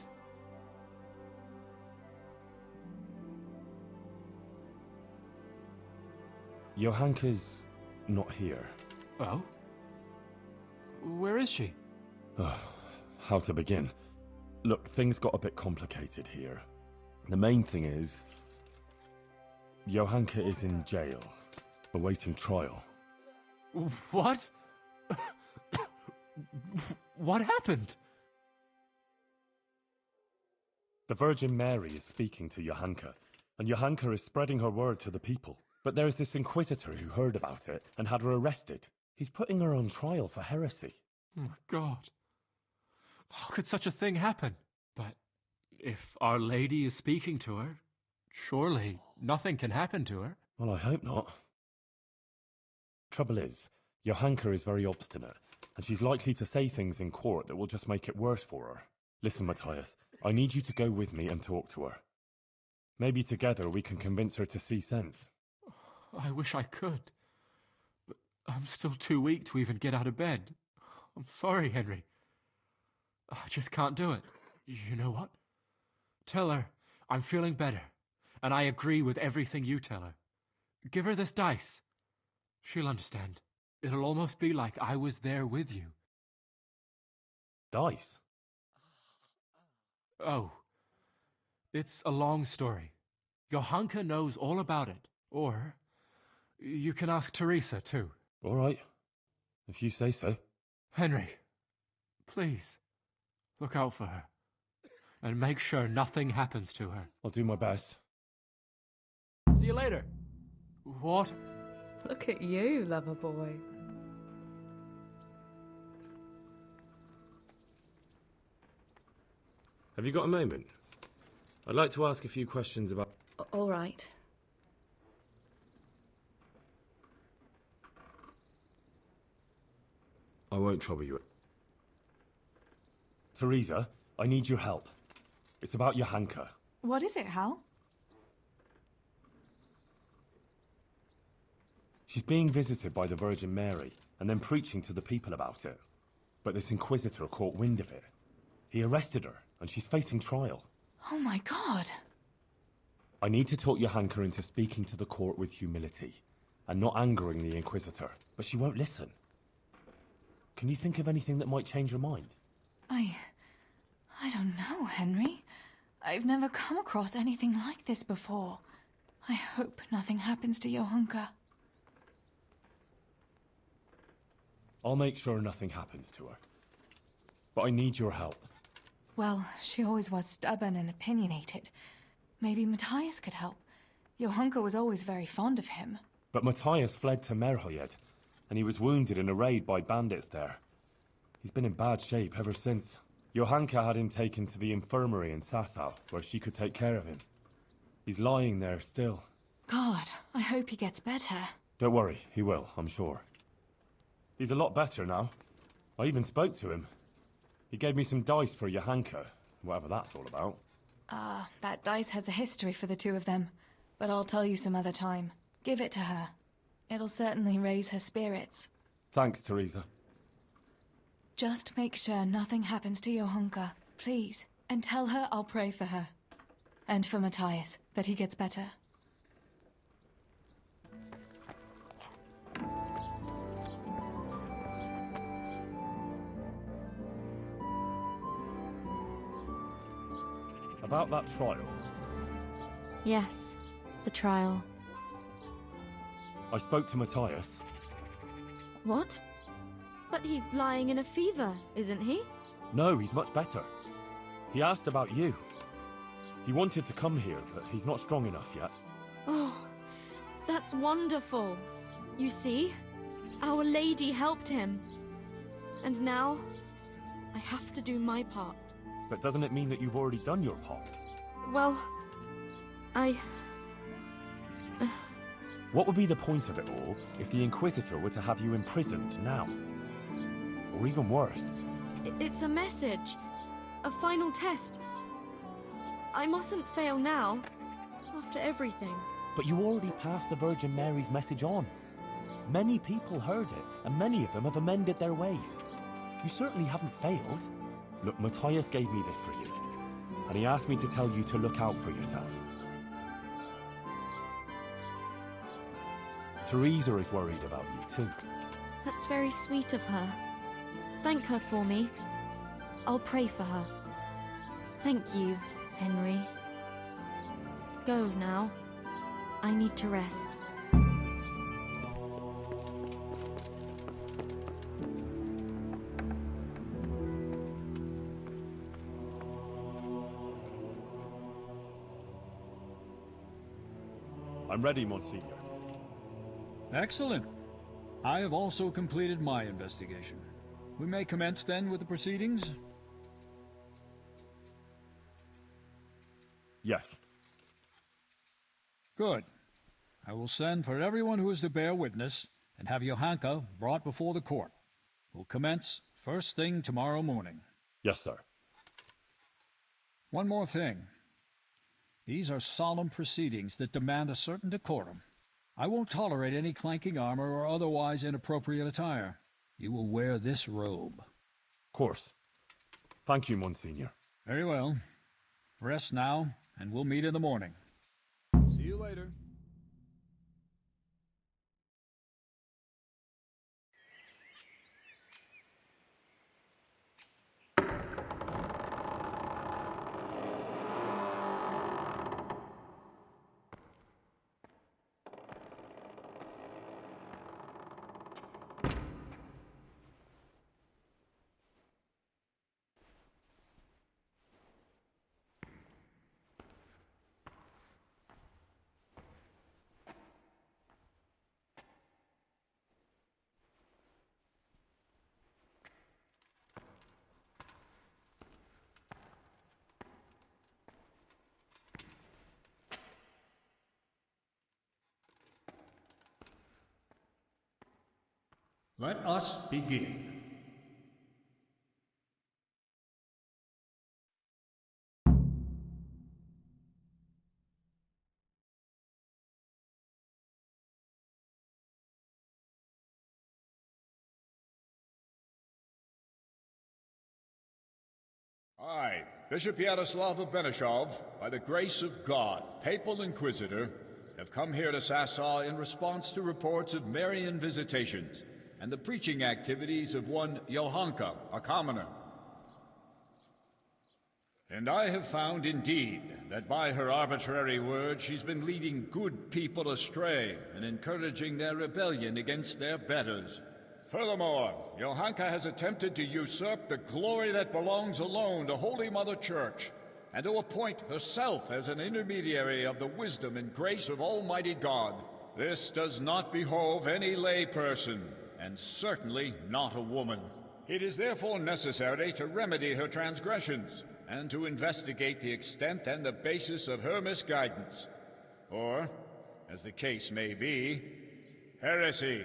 Johanka's not here. Oh? Where is she? How to begin? Look, things got a bit complicated here. The main thing is... Johanka is in jail, awaiting trial. What? What happened? The Virgin Mary is speaking to Johanka, and Johanka is spreading her word to the people. But there's this Inquisitor who heard about it and had her arrested. He's putting her on trial for heresy. Oh my God. How could such a thing happen? But if Our Lady is speaking to her, surely nothing can happen to her. Well, I hope not. Trouble is, Johanka is very obstinate, and she's likely to say things in court that will just make it worse for her. Listen, Matthias, I need you to go with me and talk to her. Maybe together we can convince her to see sense. I wish I could, but I'm still too weak to even get out of bed. I'm sorry, Henry. I just can't do it. You know what? Tell her I'm feeling better, and I agree with everything you tell her. Give her this dice. She'll understand. It'll almost be like I was there with you. Dice? Oh. It's a long story. Johanka knows all about it. Or you can ask Teresa, too. All right. if you say so. Henry, please, look out for her. And make sure nothing happens to her. I'll do my best. See you later. What? Look at you, lover boy. Have you got a moment? I'd like to ask a few questions about... All right. I won't trouble you. Teresa, I need your help. It's about Johanka. What is it, Hal? She's being visited by the Virgin Mary, and then preaching to the people about it. But this Inquisitor caught wind of it. He arrested her, and she's facing trial. Oh my god. I need to talk Johanka into speaking to the court with humility, and not angering the Inquisitor, but she won't listen. Can you think of anything that might change her mind? I don't know, Henry. I've never come across anything like this before. I hope nothing happens to Johanka. I'll make sure nothing happens to her. But I need your help. Well, she always was stubborn and opinionated. Maybe Matthias could help. Johanka was always very fond of him. But Matthias fled to Merhoyed, and he was wounded in a raid by bandits there. He's been in bad shape ever since. Johanka had him taken to the infirmary in Sasau, where she could take care of him. He's lying there still. God, I hope he gets better. Don't worry, he will, I'm sure. He's a lot better now. I even spoke to him. He gave me some dice for Johanka, whatever that's all about. That dice has a history for the two of them. But I'll tell you some other time. Give it to her. It'll certainly raise her spirits. Thanks, Teresa. Just make sure nothing happens to Johanka, please. And tell her I'll pray for her. And for Matthias, that he gets better. About that trial. Yes, the trial. I spoke to Matthias. What? But he's lying in a fever, isn't he? No, he's much better. He asked about you. He wanted to come here, but he's not strong enough yet. Oh, that's wonderful. You see, Our Lady helped him. And now, I have to do my part. But doesn't it mean that you've already done your part? Well, What would be the point of it all if the Inquisitor were to have you imprisoned now? Or even worse? It's a message. A final test. I mustn't fail now, after everything. But you already passed the Virgin Mary's message on. Many people heard it, and many of them have amended their ways. You certainly haven't failed. Look, Matthias gave me this for you, and he asked me to tell you to look out for yourself. Teresa is worried about you too. That's very sweet of her. Thank her for me. I'll pray for her. Thank you, Henry. Go now. I need to rest. I'm ready, Monsignor. Excellent. I have also completed my investigation. We may commence then with the proceedings? Yes. Good. I will send for everyone who is to bear witness and have Johanka brought before the court. We'll commence first thing tomorrow morning. Yes, sir. One more thing. These are solemn proceedings that demand a certain decorum. I won't tolerate any clanking armor or otherwise inappropriate attire. You will wear this robe. Of course. Thank you, Monsignor. Very well. Rest now, and we'll meet in the morning. See you later. Let us begin. I, Bishop Yaroslav of Benishov, by the grace of God, Papal Inquisitor, have come here to Sasau in response to reports of Marian visitations and the preaching activities of one Johanka, a commoner. And I have found indeed that by her arbitrary words she's been leading good people astray and encouraging their rebellion against their betters. Furthermore, Johanka has attempted to usurp the glory that belongs alone to Holy Mother Church, and to appoint herself as an intermediary of the wisdom and grace of Almighty God. This does not behove any lay person, and certainly not a woman. It is therefore necessary to remedy her transgressions, and to investigate the extent and the basis of her misguidance. Or, as the case may be, heresy.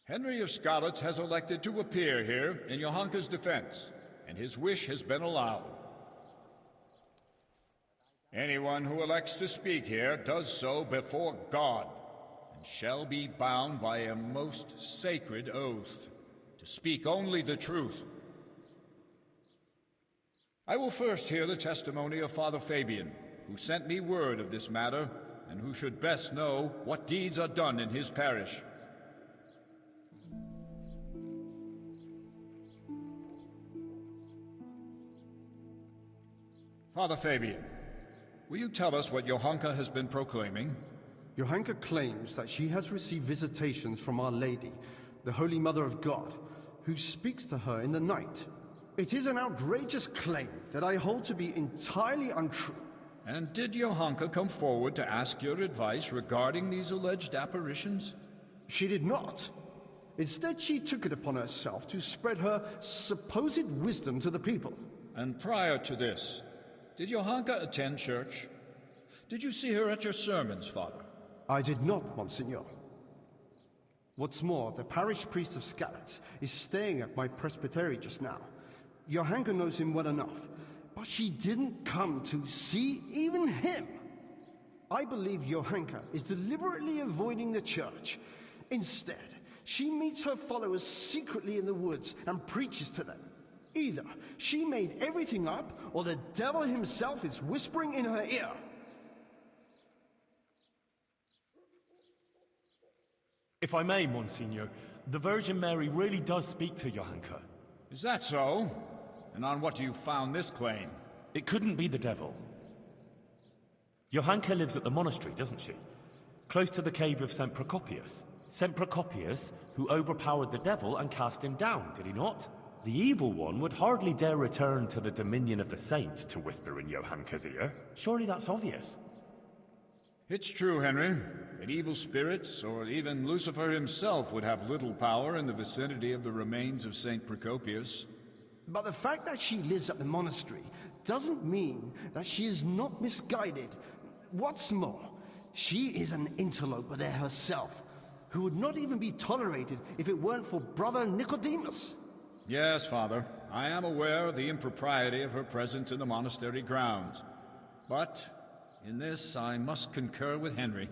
Henry of Skalitz has elected to appear here in Johanka's defense, and his wish has been allowed. Anyone who elects to speak here does so before God, and shall be bound by a most sacred oath, to speak only the truth. I will first hear the testimony of Father Fabian, who sent me word of this matter, and who should best know what deeds are done in his parish. Father Fabian, will you tell us what Johanka has been proclaiming? Johanka claims that she has received visitations from Our Lady, the Holy Mother of God, who speaks to her in the night. It is an outrageous claim that I hold to be entirely untrue. And did Johanka come forward to ask your advice regarding these alleged apparitions? She did not. Instead, she took it upon herself to spread her supposed wisdom to the people. And prior to this, did Johanka attend church? Did you see her at your sermons, Father? I did not, Monsignor. What's more, the parish priest of Skalitz is staying at my presbytery just now. Johanka knows him well enough, but she didn't come to see even him. I believe Johanka is deliberately avoiding the church. Instead, she meets her followers secretly in the woods and preaches to them. Either she made everything up, or the devil himself is whispering in her ear. If I may, Monsignor, the Virgin Mary really does speak to Johanka. Is that so? And on what do you found this claim? It couldn't be the devil. Johanka lives at the monastery, doesn't she? Close to the cave of St. Procopius. St. Procopius, who overpowered the devil and cast him down, did he not? The evil one would hardly dare return to the dominion of the saints to whisper in Johanka's ear. Surely that's obvious. It's true, Henry, that evil spirits, or even Lucifer himself, would have little power in the vicinity of the remains of St. Procopius. But the fact that she lives at the monastery doesn't mean that she is not misguided. What's more, she is an interloper there herself, who would not even be tolerated if it weren't for Brother Nicodemus. Yes, Father. I am aware of the impropriety of her presence in the monastery grounds. But in this I must concur with Henry.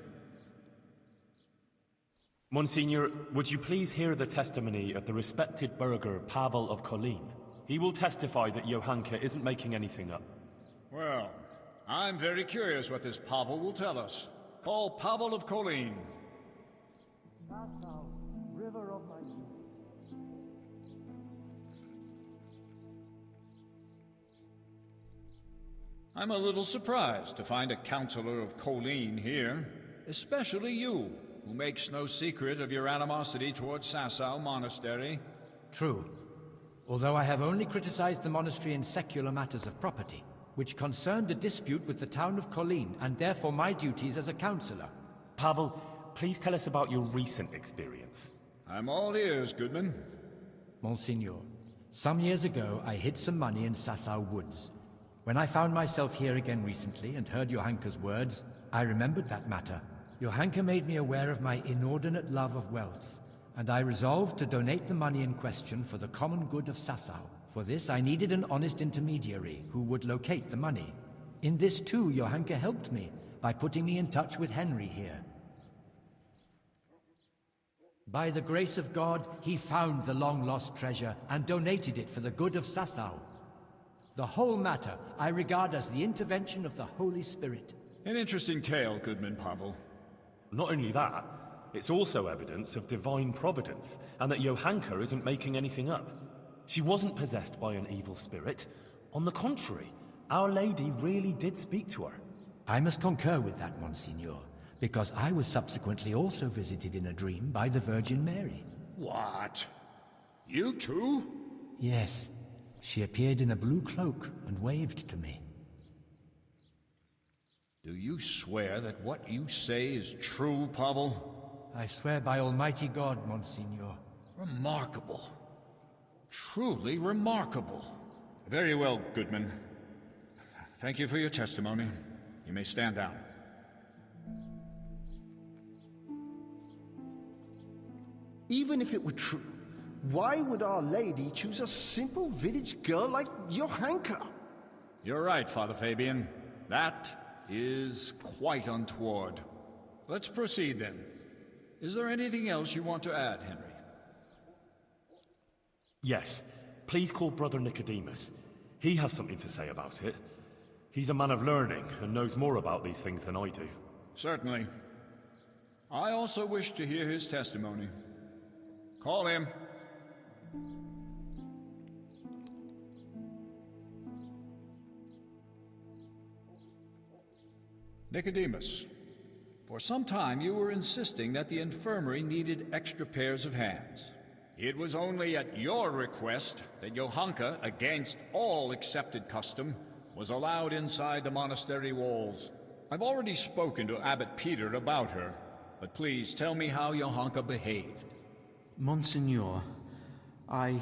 Monsignor, would you please hear the testimony of the respected burgher Pavel of Kolin? He will testify that Johanka isn't making anything up. Well, I'm very curious what this Pavel will tell us. Call Pavel of Kolin. Sasau, river of my youth. I'm a little surprised to find a counselor of Kolin here, especially you, who makes no secret of your animosity towards Sasau Monastery. True. Although I have only criticized the monastery in secular matters of property, which concerned a dispute with the town of Kolin, and therefore my duties as a counselor. Pavel, please tell us about your recent experience. I'm all ears, Goodman. Monsignor, some years ago I hid some money in Sasau woods. When I found myself here again recently and heard Johanka's words, I remembered that matter, Johanka made me aware of my inordinate love of wealth, and I resolved to donate the money in question for the common good of Sasau. For this, I needed an honest intermediary who would locate the money. In this, too, Johanka helped me by putting me in touch with Henry here. By the grace of God, he found the long-lost treasure and donated it for the good of Sasau. The whole matter I regard as the intervention of the Holy Spirit. An interesting tale, Goodman Pavel. Not only that, it's also evidence of divine providence, and that Johanka isn't making anything up. She wasn't possessed by an evil spirit. On the contrary, Our Lady really did speak to her. I must concur with that, Monsignor, because I was subsequently also visited in a dream by the Virgin Mary. What? You too? Yes. She appeared in a blue cloak and waved to me. Do you swear that what you say is true, Pavel? I swear by Almighty God, Monsignor. Remarkable. Truly remarkable. Very well, Goodman. Thank you for your testimony. You may stand down. Even if it were true, why would Our Lady choose a simple village girl like Johanka? You're right, Father Fabian. That is quite untoward. Let's proceed then. Is there anything else you want to add, Henry? Yes. Please call Brother Nicodemus. He has something to say about it. He's a man of learning and knows more about these things than I do. Certainly. I also wish to hear his testimony. Call him. Nicodemus, for some time you were insisting that the infirmary needed extra pairs of hands. It was only at your request that Johanka, against all accepted custom, was allowed inside the monastery walls. I've already spoken to Abbot Peter about her, but please tell me how Johanka behaved. Monsignor, I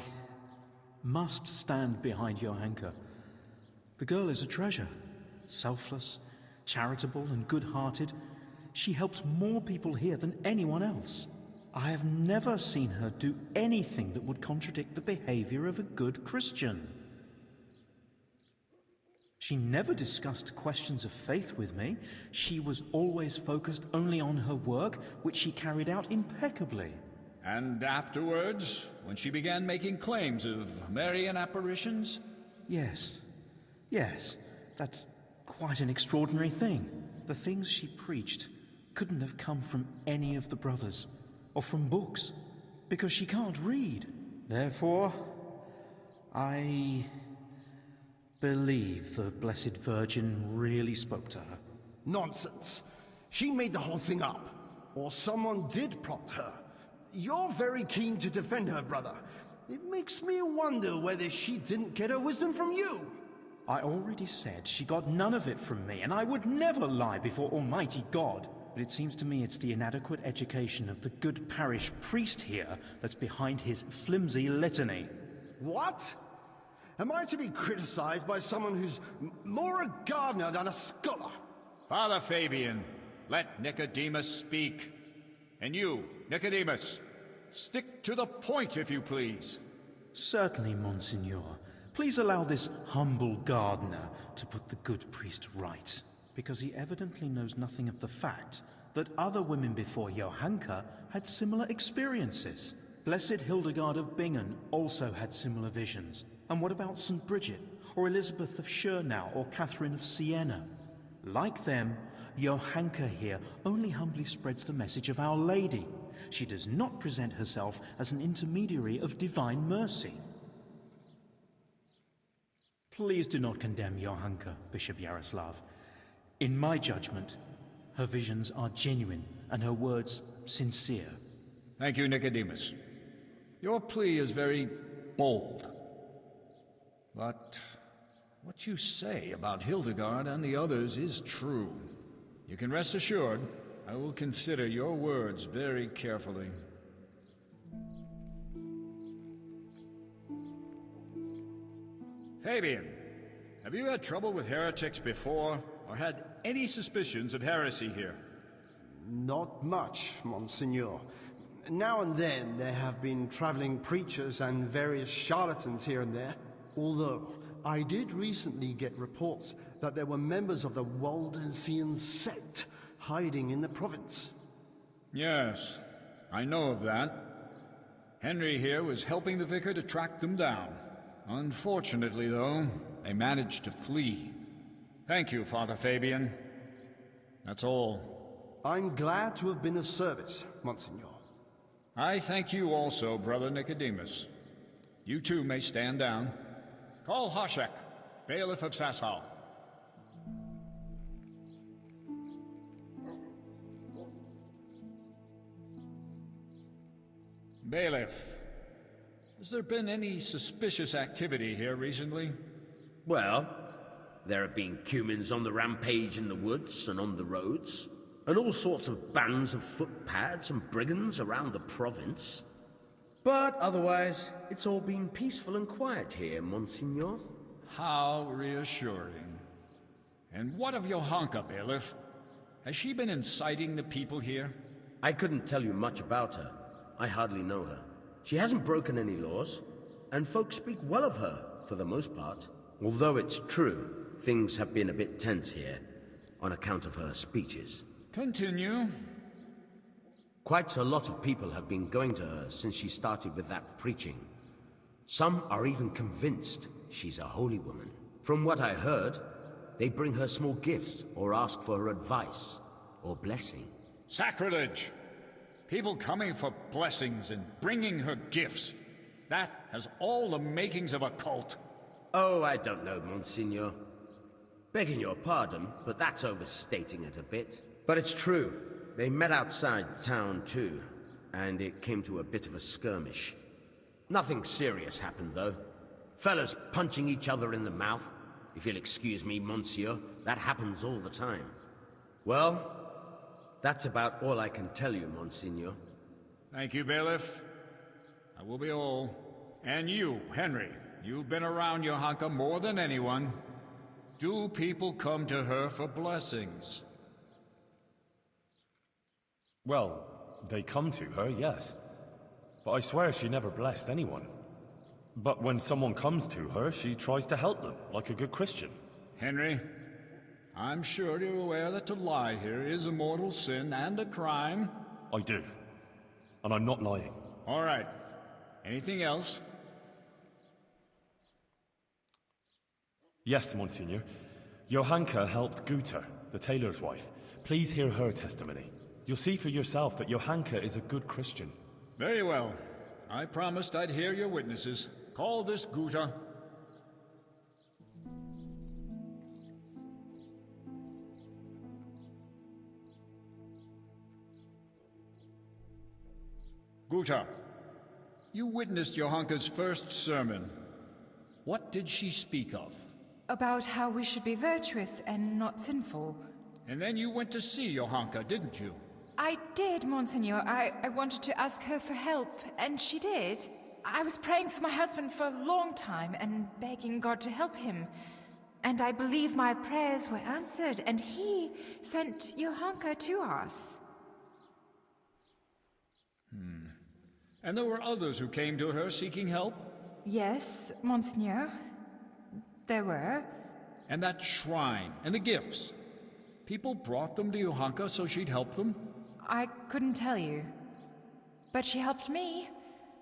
must stand behind Johanka. The girl is a treasure. Selfless, charitable, and good-hearted. She helped more people here than anyone else. I have never seen her do anything that would contradict the behavior of a good Christian. She never discussed questions of faith with me. She was always focused only on her work, which she carried out impeccably. And afterwards, when she began making claims of Marian apparitions? Yes. That's quite an extraordinary thing. The things she preached couldn't have come from any of the brothers, or from books, because she can't read. Therefore, I believe the Blessed Virgin really spoke to her. Nonsense. She made the whole thing up. Or someone did prompt her. You're very keen to defend her, brother. It makes me wonder whether she didn't get her wisdom from you. I already said she got none of it from me, and I would never lie before Almighty God. But it seems to me it's the inadequate education of the good parish priest here that's behind his flimsy litany. What? Am I to be criticized by someone who's more a gardener than a scholar? Father Fabian, let Nicodemus speak. And you, Nicodemus, stick to the point, if you please. Certainly, Monsignor. Please allow this humble gardener to put the good priest right, because he evidently knows nothing of the fact that other women before Johanka had similar experiences. Blessed Hildegard of Bingen also had similar visions. And what about St. Bridget, or Elizabeth of Schurnau, or Catherine of Siena? Like them, Johanka here only humbly spreads the message of Our Lady. She does not present herself as an intermediary of divine mercy. Please do not condemn Johanka, Bishop Yaroslav. In my judgment, her visions are genuine and her words sincere. Thank you, Nicodemus. Your plea is very bold. But what you say about Hildegard and the others is true. You can rest assured I will consider your words very carefully. Fabian, have you had trouble with heretics before, or had any suspicions of heresy here? Not much, Monsignor. Now and then there have been traveling preachers and various charlatans here and there. Although, I did recently get reports that there were members of the Waldensian sect hiding in the province. Yes, I know of that. Henry here was helping the vicar to track them down. Unfortunately, though, they managed to flee. Thank you, Father Fabian. That's all. I'm glad to have been of service, Monsignor. I thank you also, Brother Nicodemus. You too may stand down. Call Hoshek, bailiff of Sasau. Bailiff, has there been any suspicious activity here recently? Well, there have been cumins on the rampage in the woods and on the roads, and all sorts of bands of footpads and brigands around the province. But otherwise, it's all been peaceful and quiet here, Monsignor. How reassuring. And what of Johanka, bailiff? Has she been inciting the people here? I couldn't tell you much about her. I hardly know her. She hasn't broken any laws, and folks speak well of her, for the most part. Although it's true, things have been a bit tense here, on account of her speeches. Continue. Quite a lot of people have been going to her since she started with that preaching. Some are even convinced she's a holy woman. From what I heard, they bring her small gifts or ask for her advice or blessing. Sacrilege! People coming for blessings and bringing her gifts. That has all the makings of a cult. Oh, I don't know, Monsignor. Begging your pardon, but that's overstating it a bit. But it's true. They met outside town, too, and it came to a bit of a skirmish. Nothing serious happened, though. Fellas punching each other in the mouth. If you'll excuse me, Monsieur, that happens all the time. Well, that's about all I can tell you, Monsignor. Thank you, bailiff. I will be all. And you, Henry, you've been around Johanka more than anyone. Do people come to her for blessings? Well, they come to her, yes. But I swear she never blessed anyone. But when someone comes to her, she tries to help them, like a good Christian. Henry, I'm sure you're aware that to lie here is a mortal sin and a crime. I do. And I'm not lying. All right. Anything else? Yes, Monsignor. Johanka helped Guta, the tailor's wife. Please hear her testimony. You'll see for yourself that Johanka is a good Christian. Very well. I promised I'd hear your witnesses. Call this Guta. Guta, you witnessed Johanka's first sermon. What did she speak of? About how we should be virtuous and not sinful. And then you went to see Johanka, didn't you? I did, Monsignor. I wanted to ask her for help, and she did. I was praying for my husband for a long time and begging God to help him. And I believe my prayers were answered, and he sent Johanka to us. And there were others who came to her seeking help? Yes, Monsignor. There were. And that shrine, and the gifts. People brought them to Johanka so she'd help them? I couldn't tell you. But she helped me,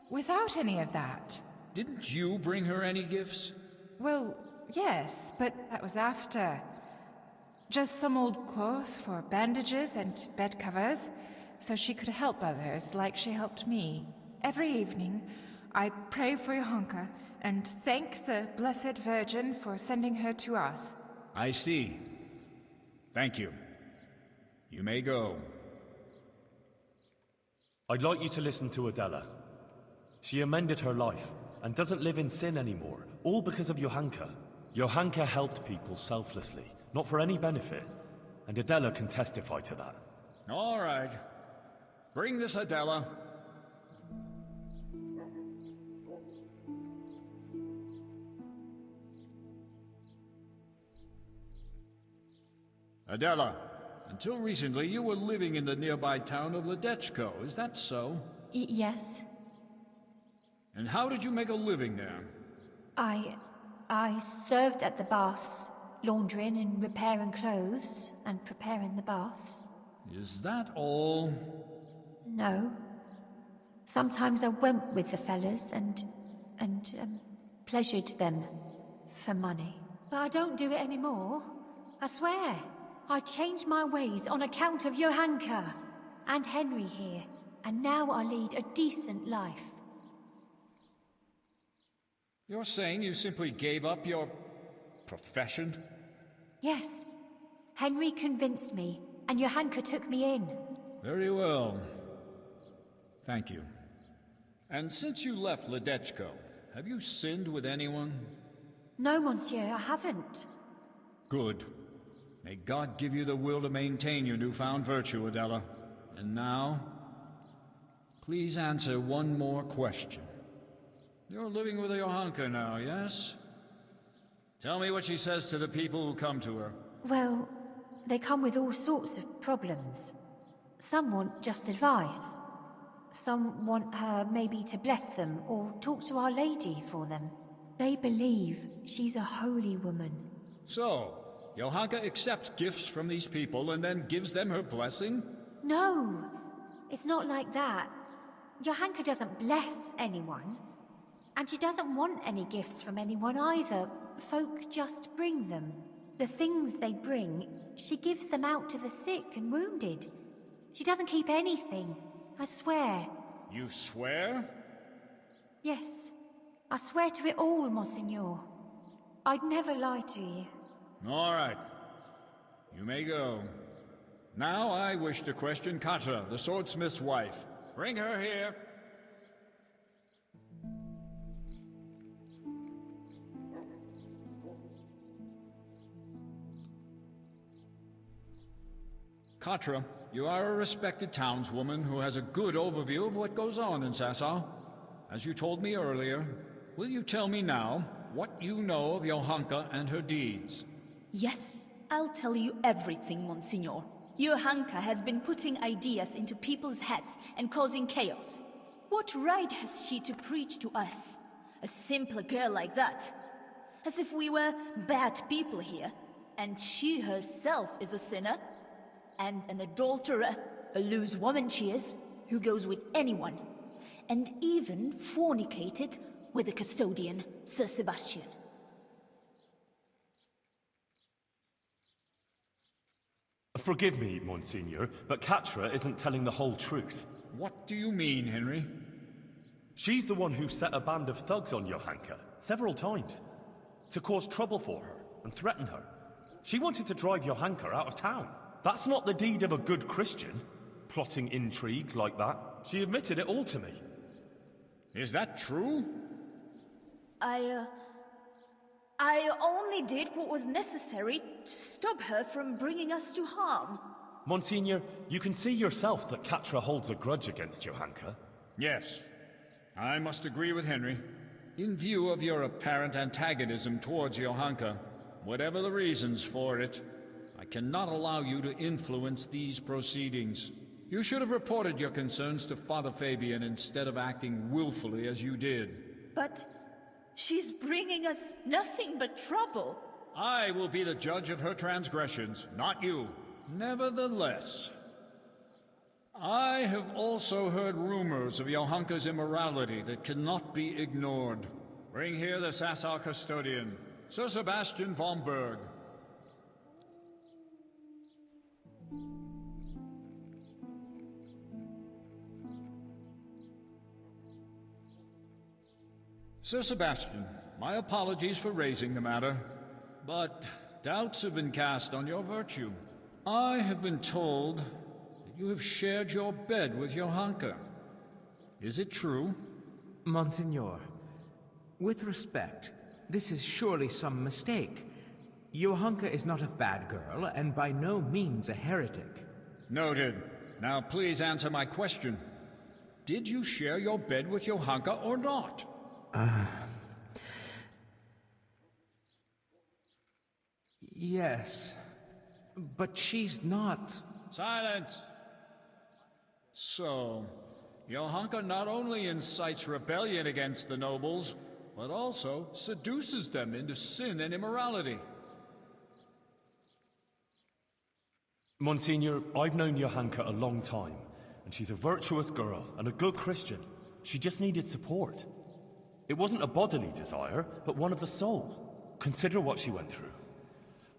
without any of that. Didn't you bring her any gifts? Well, yes, but that was after. Just some old cloth for bandages and bed covers, so she could help others like she helped me. Every evening, I pray for Johanka and thank the Blessed Virgin for sending her to us. I see. Thank you. You may go. I'd like you to listen to Adela. She amended her life and doesn't live in sin anymore, all because of Johanka. Johanka helped people selflessly, not for any benefit, and Adela can testify to that. All right. Bring this Adela. Adela, Until recently, you were living in the nearby town of Ledechko, is that so? Yes. And how did you make a living there? I served at the baths, laundering and repairing clothes, and preparing the baths. Is that all? No. Sometimes I went with the fellas and pleasured them for money. But I don't do it anymore. I swear. I changed my ways on account of Johanka and Henry here, and now I lead a decent life. You're saying you simply gave up your profession? Yes. Henry convinced me, and Johanka took me in. Very well. Thank you. And since you left Ledechko, have you sinned with anyone? No, monsieur, I haven't. Good. May God give you the will to maintain your newfound virtue, Adela. And now, please answer one more question. You're living with Johanka now, yes? Tell me what she says to the people who come to her. Well, they come with all sorts of problems. Some want just advice. Some want her maybe to bless them or talk to Our Lady for them. They believe she's a holy woman. So, Johanka accepts gifts from these people and then gives them her blessing? No, it's not like that. Johanka doesn't bless anyone. And she doesn't want any gifts from anyone either. Folk just bring them. The things they bring, she gives them out to the sick and wounded. She doesn't keep anything, I swear. You swear? Yes, I swear to it all, Monseigneur. I'd never lie to you. All right. You may go. Now I wish to question Katra, the swordsmith's wife. Bring her here. Katra, you are a respected townswoman who has a good overview of what goes on in Sasau. As you told me earlier, will you tell me now what you know of Johanka and her deeds? Yes, I'll tell you everything, Monsignor. Johanka has been putting ideas into people's heads and causing chaos. What right has she to preach to us? A simple girl like that. As if we were bad people here, and she herself is a sinner. And an adulterer, a loose woman she is, who goes with anyone. And even fornicated with the custodian, Sir Sebastian. Forgive me, Monsignor, but Katra isn't telling the whole truth. What do you mean, Henry? She's the one who set a band of thugs on Johanka, several times, to cause trouble for her and threaten her. She wanted to drive Johanka out of town. That's not the deed of a good Christian, plotting intrigues like that. She admitted it all to me. Is that true? I only did what was necessary to stop her from bringing us to harm. Monsignor, you can see yourself that Katra holds a grudge against Johanka. Yes, I must agree with Henry. In view of your apparent antagonism towards Johanka, whatever the reasons for it, I cannot allow you to influence these proceedings. You should have reported your concerns to Father Fabian instead of acting willfully as you did. But she's bringing us nothing but trouble. I will be the judge of her transgressions, not you. Nevertheless, I have also heard rumors of Johanka's immorality that cannot be ignored. Bring here the Sasau custodian, Sir Sebastian von Berg. Sir Sebastian, my apologies for raising the matter, but doubts have been cast on your virtue. I have been told that you have shared your bed with Johanka. Is it true? Monsignor, with respect, this is surely some mistake. Johanka is not a bad girl, and by no means a heretic. Noted. Now please answer my question. Did you share your bed with Johanka or not? Yes. But she's not... Silence! So, Johanka not only incites rebellion against the nobles, but also seduces them into sin and immorality. Monsignor, I've known Johanka a long time, and she's a virtuous girl and a good Christian. She just needed support. It wasn't a bodily desire, but one of the soul. Consider what she went through.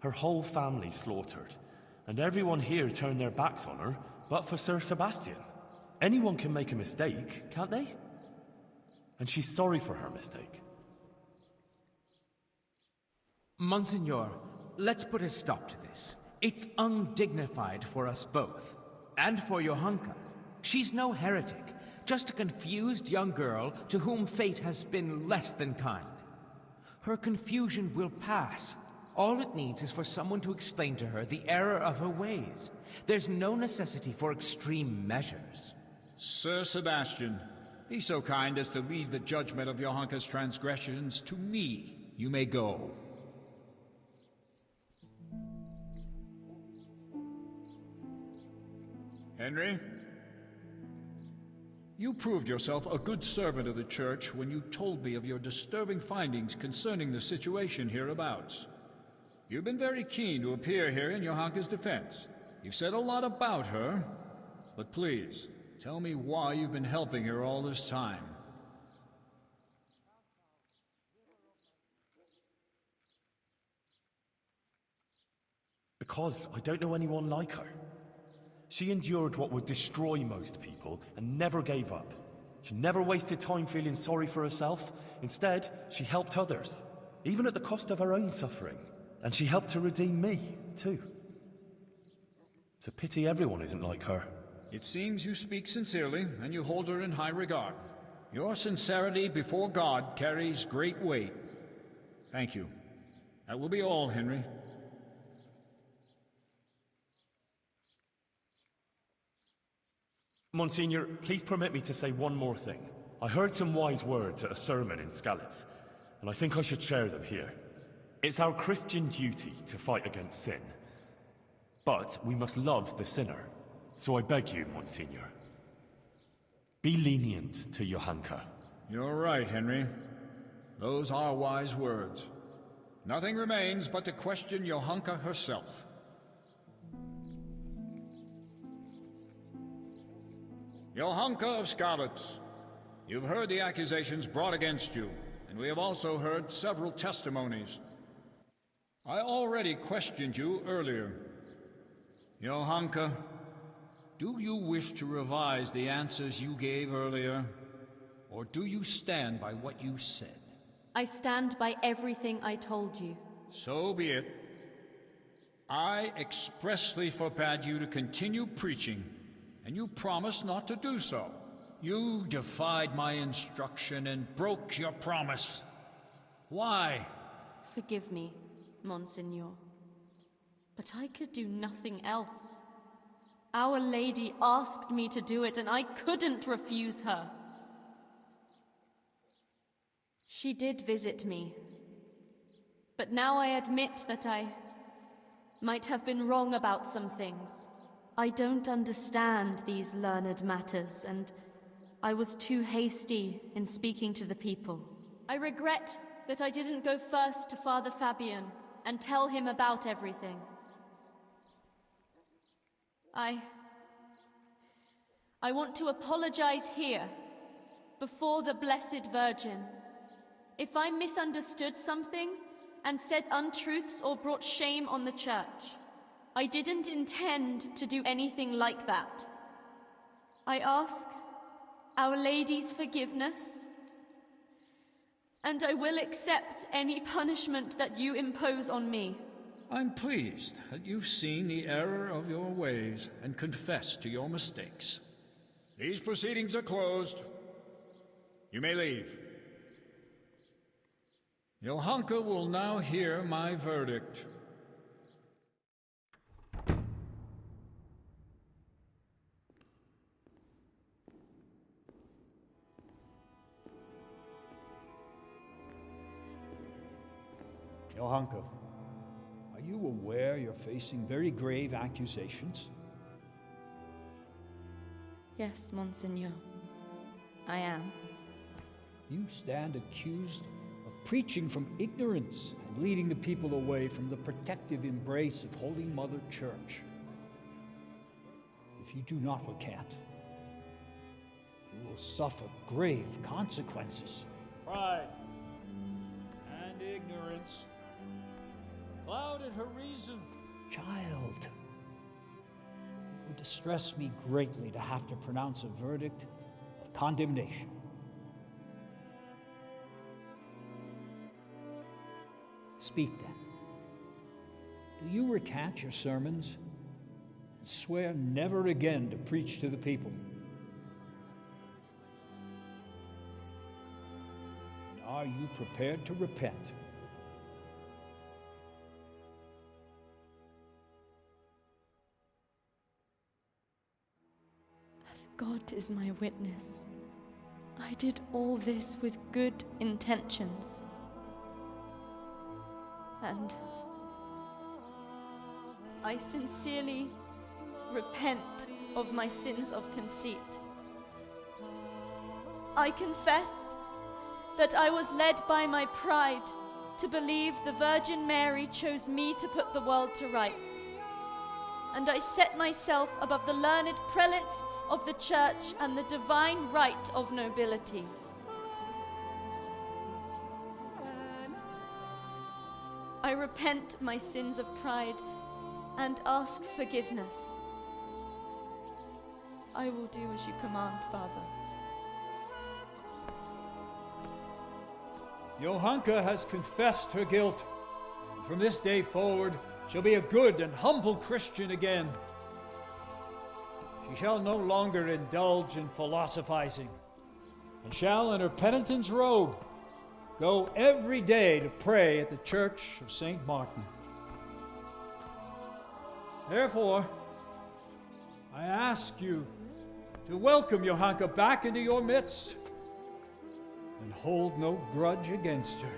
Her whole family slaughtered, and everyone here turned their backs on her, but for Sir Sebastian. Anyone can make a mistake, can't they? And she's sorry for her mistake. Monsignor, let's put a stop to this. It's undignified for us both. And for Johanka. She's no heretic, just a confused young girl to whom fate has been less than kind. Her confusion will pass. All it needs is for someone to explain to her the error of her ways. There's no necessity for extreme measures. Sir Sebastian, be so kind as to leave the judgment of Johanka's transgressions to me. You may go. Henry? You proved yourself a good servant of the Church when you told me of your disturbing findings concerning the situation hereabouts. You've been very keen to appear here in Johanka's defense. You've said a lot about her, but please, tell me why you've been helping her all this time. Because I don't know anyone like her. She endured what would destroy most people and never gave up. She never wasted time feeling sorry for herself. Instead, she helped others, even at the cost of her own suffering. And she helped to redeem me, too. It's a pity everyone isn't like her. It seems you speak sincerely, and you hold her in high regard. Your sincerity before God carries great weight. Thank you. That will be all, Henry. Monsignor, please permit me to say one more thing. I heard some wise words at a sermon in Skalitz, and I think I should share them here. It's our Christian duty to fight against sin, but we must love the sinner. So I beg you, Monsignor, be lenient to Johanka. You're right, Henry. Those are wise words. Nothing remains but to question Johanka herself. Johanka of Skalitz, you've heard the accusations brought against you, and we have also heard several testimonies. I already questioned you earlier. Johanka, do you wish to revise the answers you gave earlier, or do you stand by what you said? I stand by everything I told you. So be it. I expressly forbade you to continue preaching, and you promised not to do so. You defied my instruction and broke your promise. Why? Forgive me, Monsignor. But I could do nothing else. Our Lady asked me to do it, and I couldn't refuse her. She did visit me. But now I admit that I might have been wrong about some things. I don't understand these learned matters, and I was too hasty in speaking to the people. I regret that I didn't go first to Father Fabian and tell him about everything. I want to apologize here, before the Blessed Virgin. If I misunderstood something and said untruths or brought shame on the Church, I didn't intend to do anything like that. I ask Our Lady's forgiveness, and I will accept any punishment that you impose on me. I'm pleased that you've seen the error of your ways and confessed to your mistakes. These proceedings are closed. You may leave. Johanka will now hear my verdict. Johanka, Are you aware you're facing very grave accusations? Yes, Monseigneur. I am. You stand accused of preaching from ignorance and leading the people away from the protective embrace of Holy Mother Church. If you do not recant, you will suffer grave consequences. Pride and ignorance clouded her reason. Child, it would distress me greatly to have to pronounce a verdict of condemnation. Speak then. Do you recant your sermons and swear never again to preach to the people? And are you prepared to repent? As God is my witness, I did all this with good intentions. And I sincerely repent of my sins of conceit. I confess that I was led by my pride to believe the Virgin Mary chose me to put the world to rights. And I set myself above the learned prelates of the Church and the divine right of nobility. I repent my sins of pride and ask forgiveness. I will do as you command, Father. Johanka has confessed her guilt. From this day forward, she'll be a good and humble Christian again. She shall no longer indulge in philosophizing, and shall, in her penitent's robe, go every day to pray at the Church of St. Martin. Therefore, I ask you to welcome Johanka back into your midst and hold no grudge against her.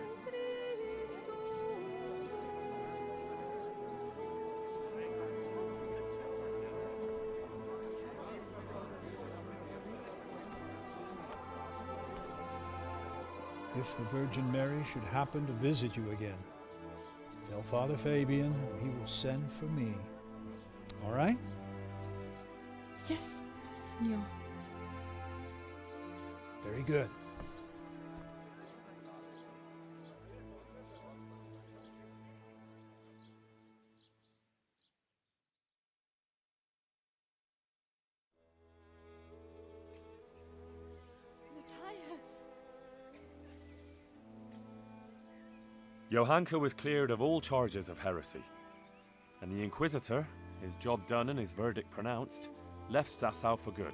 If the Virgin Mary should happen to visit you again, tell Father Fabian he will send for me. All right? Yes, Signor. Very good. Johanka was cleared of all charges of heresy, and the Inquisitor, his job done and his verdict pronounced, left Dachau for good.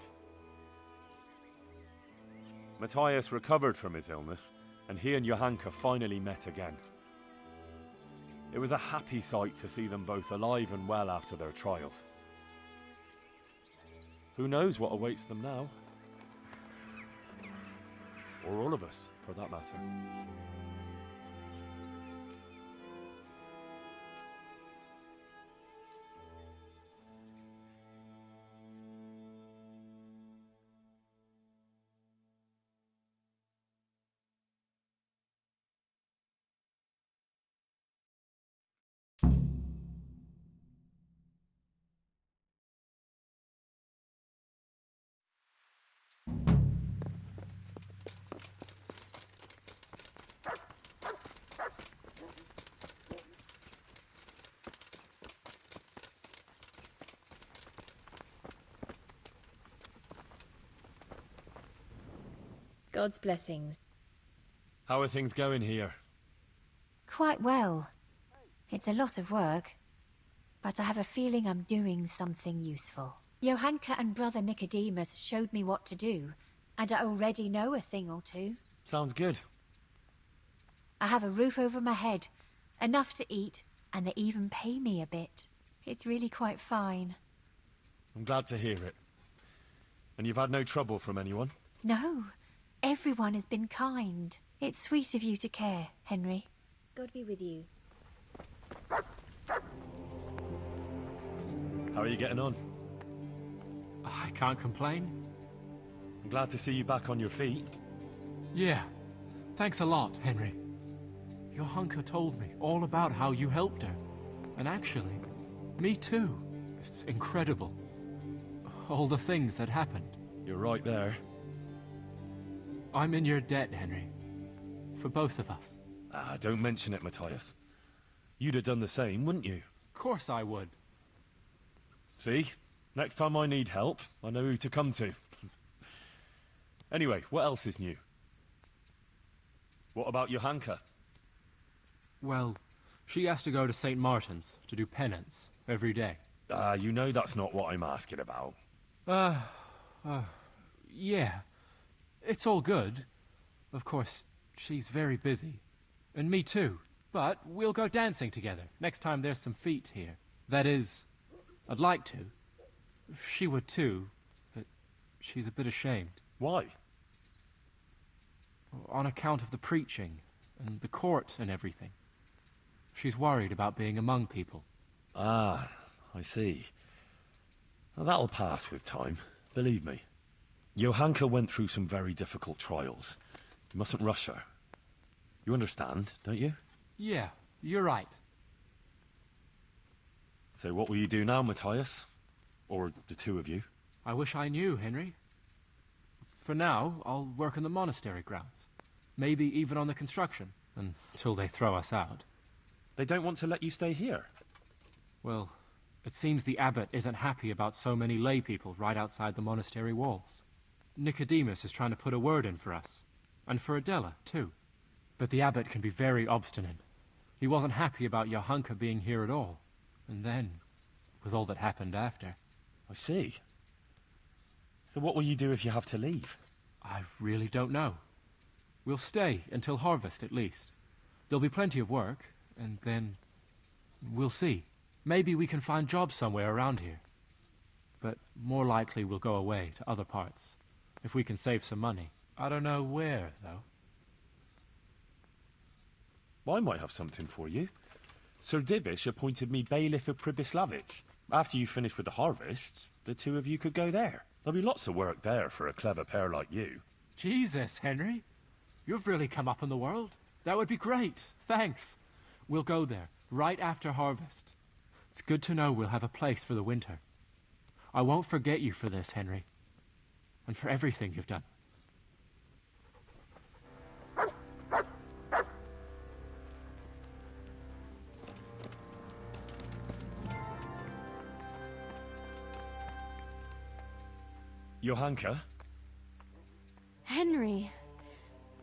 Matthias recovered from his illness, and he and Johanka finally met again. It was a happy sight to see them both alive and well after their trials. Who knows what awaits them now? Or all of us, for that matter. God's blessings. How are things going here? Quite well. It's a lot of work, but I have a feeling I'm doing something useful. Johanka and Brother Nicodemus showed me what to do, and I already know a thing or two. Sounds good. I have a roof over my head, enough to eat, and they even pay me a bit. It's really quite fine. I'm glad to hear it. And you've had no trouble from anyone? No. Everyone has been kind. It's sweet of you to care, Henry. God be with you. How are you getting on? I can't complain. I'm glad to see you back on your feet. Yeah. Thanks a lot, Henry. Johanka told me all about how you helped her. And actually, me too. It's incredible. All the things that happened. You're right there. I'm in your debt, Henry. For both of us. Ah, don't mention it, Matthias. You'd have done the same, wouldn't you? Of course I would. See? Next time I need help, I know who to come to. Anyway, what else is new? What about Johanka? Well, she has to go to St. Martin's to do penance every day. You know that's not what I'm asking about. Yeah. It's all good. Of course, she's very busy. And me too. But we'll go dancing together next time there's some feet here. That is, I'd like to. She would too, but she's a bit ashamed. Why? On account of the preaching, and the court and everything. She's worried about being among people. Ah, I see. Well, that'll pass with time, believe me. Johanka went through some very difficult trials. You mustn't rush her. You understand, don't you? Yeah, you're right. So what will you do now, Matthias? Or the two of you? I wish I knew, Henry. For now, I'll work in the monastery grounds. Maybe even on the construction, until they throw us out. They don't want to let you stay here? Well, it seems the abbot isn't happy about so many lay people right outside the monastery walls. Nicodemus is trying to put a word in for us. And for Adela, too. But the abbot can be very obstinate. He wasn't happy about Johanka being here at all. And then, with all that happened after. I see. So what will you do if you have to leave? I really don't know. We'll stay until harvest, at least. There'll be plenty of work, and then we'll see. Maybe we can find jobs somewhere around here. But more likely we'll go away to other parts, if we can save some money. I don't know where, though. I might have something for you. Sir Divish appointed me bailiff of Pribyslavitz. After you finish with the harvest, the two of you could go there. There'll be lots of work there for a clever pair like you. Jesus, Henry. You've really come up in the world. That would be great. Thanks. We'll go there, right after harvest. It's good to know we'll have a place for the winter. I won't forget you for this, Henry. And for everything you've done. Johanka? Henry,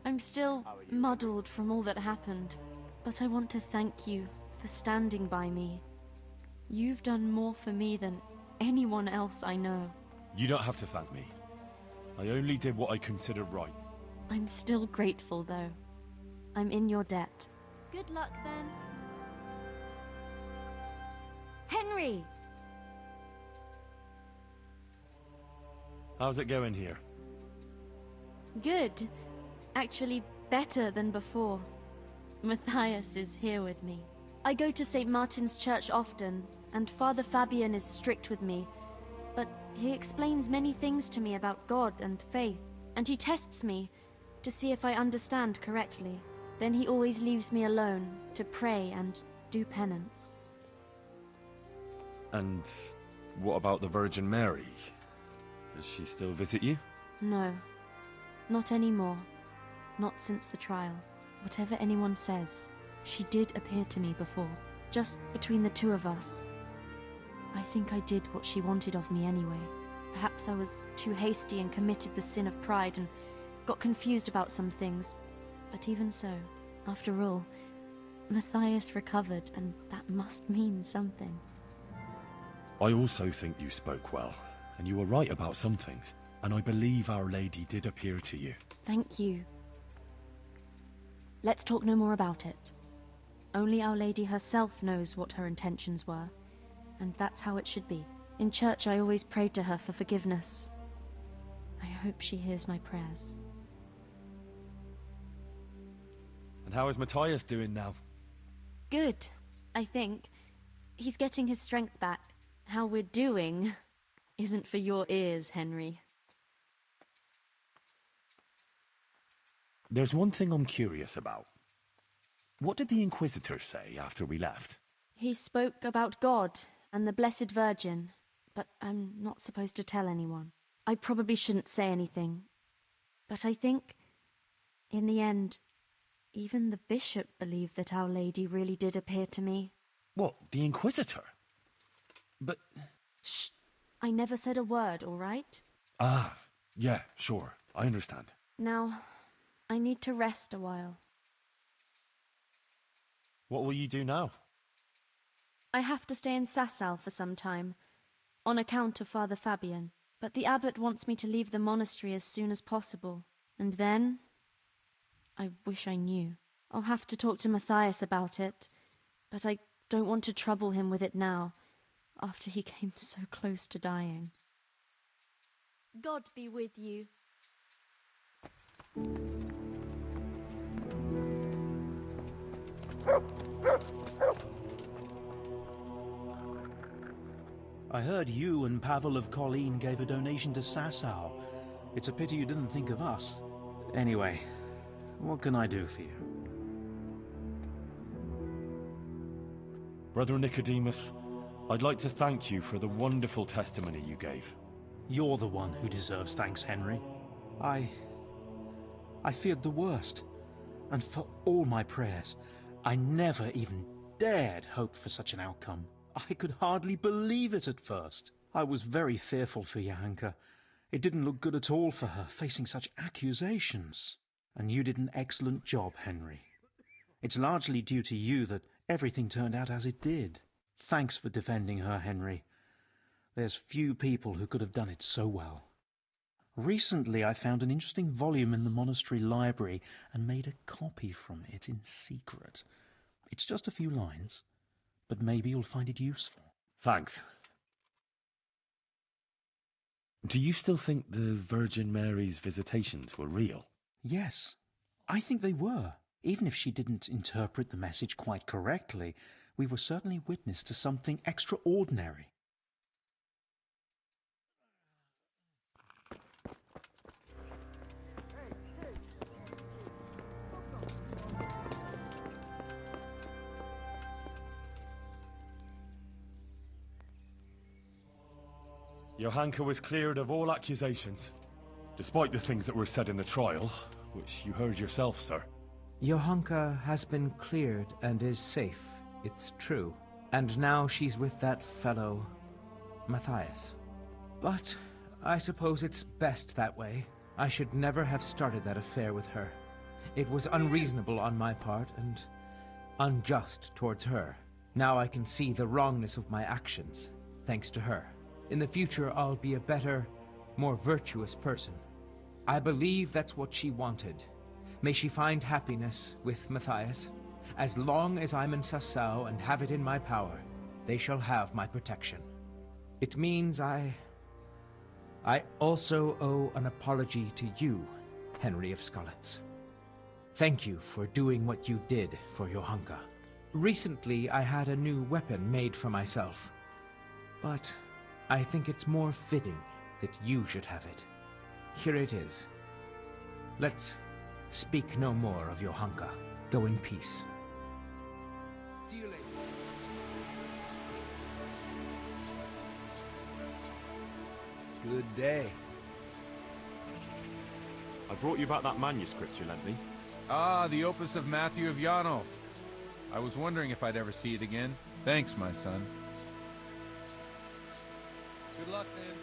I'm still muddled from all that happened, but I want to thank you for standing by me. You've done more for me than anyone else I know. You don't have to thank me. I only did what I considered right. I'm still grateful, though. I'm in your debt. Good luck, then. Henry! How's it going here? Good. Actually, better than before. Matthias is here with me. I go to St. Martin's Church often, and Father Fabian is strict with me. But he explains many things to me about God and faith, and he tests me to see if I understand correctly. Then he always leaves me alone to pray and do penance. And what about the Virgin Mary? Does she still visit you? No. Not anymore. Not since the trial. Whatever anyone says, she did appear to me before. Just between the two of us. I think I did what she wanted of me anyway. Perhaps I was too hasty and committed the sin of pride and got confused about some things. But even so, after all, Matthias recovered, and that must mean something. I also think you spoke well, and you were right about some things. And I believe Our Lady did appear to you. Thank you. Let's talk no more about it. Only Our Lady herself knows what her intentions were, and that's how it should be. In church, I always prayed to her for forgiveness. I hope she hears my prayers. And how is Matthias doing now? Good, I think. He's getting his strength back, how we're doing isn't for your ears, Henry. There's one thing I'm curious about. What did the Inquisitor say after we left? He spoke about God and the Blessed Virgin, but I'm not supposed to tell anyone. I probably shouldn't say anything, but I think, in the end, even the bishop believed that Our Lady really did appear to me. What, the Inquisitor? But... Shh! I never said a word, all right? Ah, yeah, sure. I understand. Now, I need to rest a while. What will you do now? I have to stay in Sasau for some time, on account of Father Fabian. But the abbot wants me to leave the monastery as soon as possible. And then... I wish I knew. I'll have to talk to Matthias about it, but I don't want to trouble him with it now, after he came so close to dying. God be with you. I heard you and Pavel of Colleen gave a donation to Sasau. It's a pity you didn't think of us. Anyway, what can I do for you? Brother Nicodemus, I'd like to thank you for the wonderful testimony you gave. You're the one who deserves thanks, Henry. I feared the worst. And for all my prayers, I never even dared hope for such an outcome. I could hardly believe it at first. I was very fearful for Johanka. It didn't look good at all for her, facing such accusations. And you did an excellent job, Henry. It's largely due to you that everything turned out as it did. Thanks for defending her, Henry. There's few people who could have done it so well. Recently I found an interesting volume in the monastery library and made a copy from it in secret. It's just a few lines, but maybe you'll find it useful. Thanks. Do you still think the Virgin Mary's visitations were real? Yes, I think they were. Even if she didn't interpret the message quite correctly, we were certainly witness to something extraordinary. Johanka was cleared of all accusations, despite the things that were said in the trial, which you heard yourself, sir. Johanka has been cleared and is safe, it's true. And now she's with that fellow, Matthias. But I suppose it's best that way. I should never have started that affair with her. It was unreasonable on my part and unjust towards her. Now I can see the wrongness of my actions, thanks to her. In the future, I'll be a better, more virtuous person. I believe that's what she wanted. May she find happiness with Matthias. As long as I'm in Sasau and have it in my power, they shall have my protection. It means I also owe an apology to you, Henry of Skalitz. Thank you for doing what you did for Johanka. Recently, I had a new weapon made for myself, but I think it's more fitting that you should have it. Here it is. Let's speak no more of Johanka. Go in peace. See you later. Good day. I brought you back that manuscript you lent me. Ah, the opus of Matthew of Yanov. I was wondering if I'd ever see it again. Thanks, my son. Good luck, then.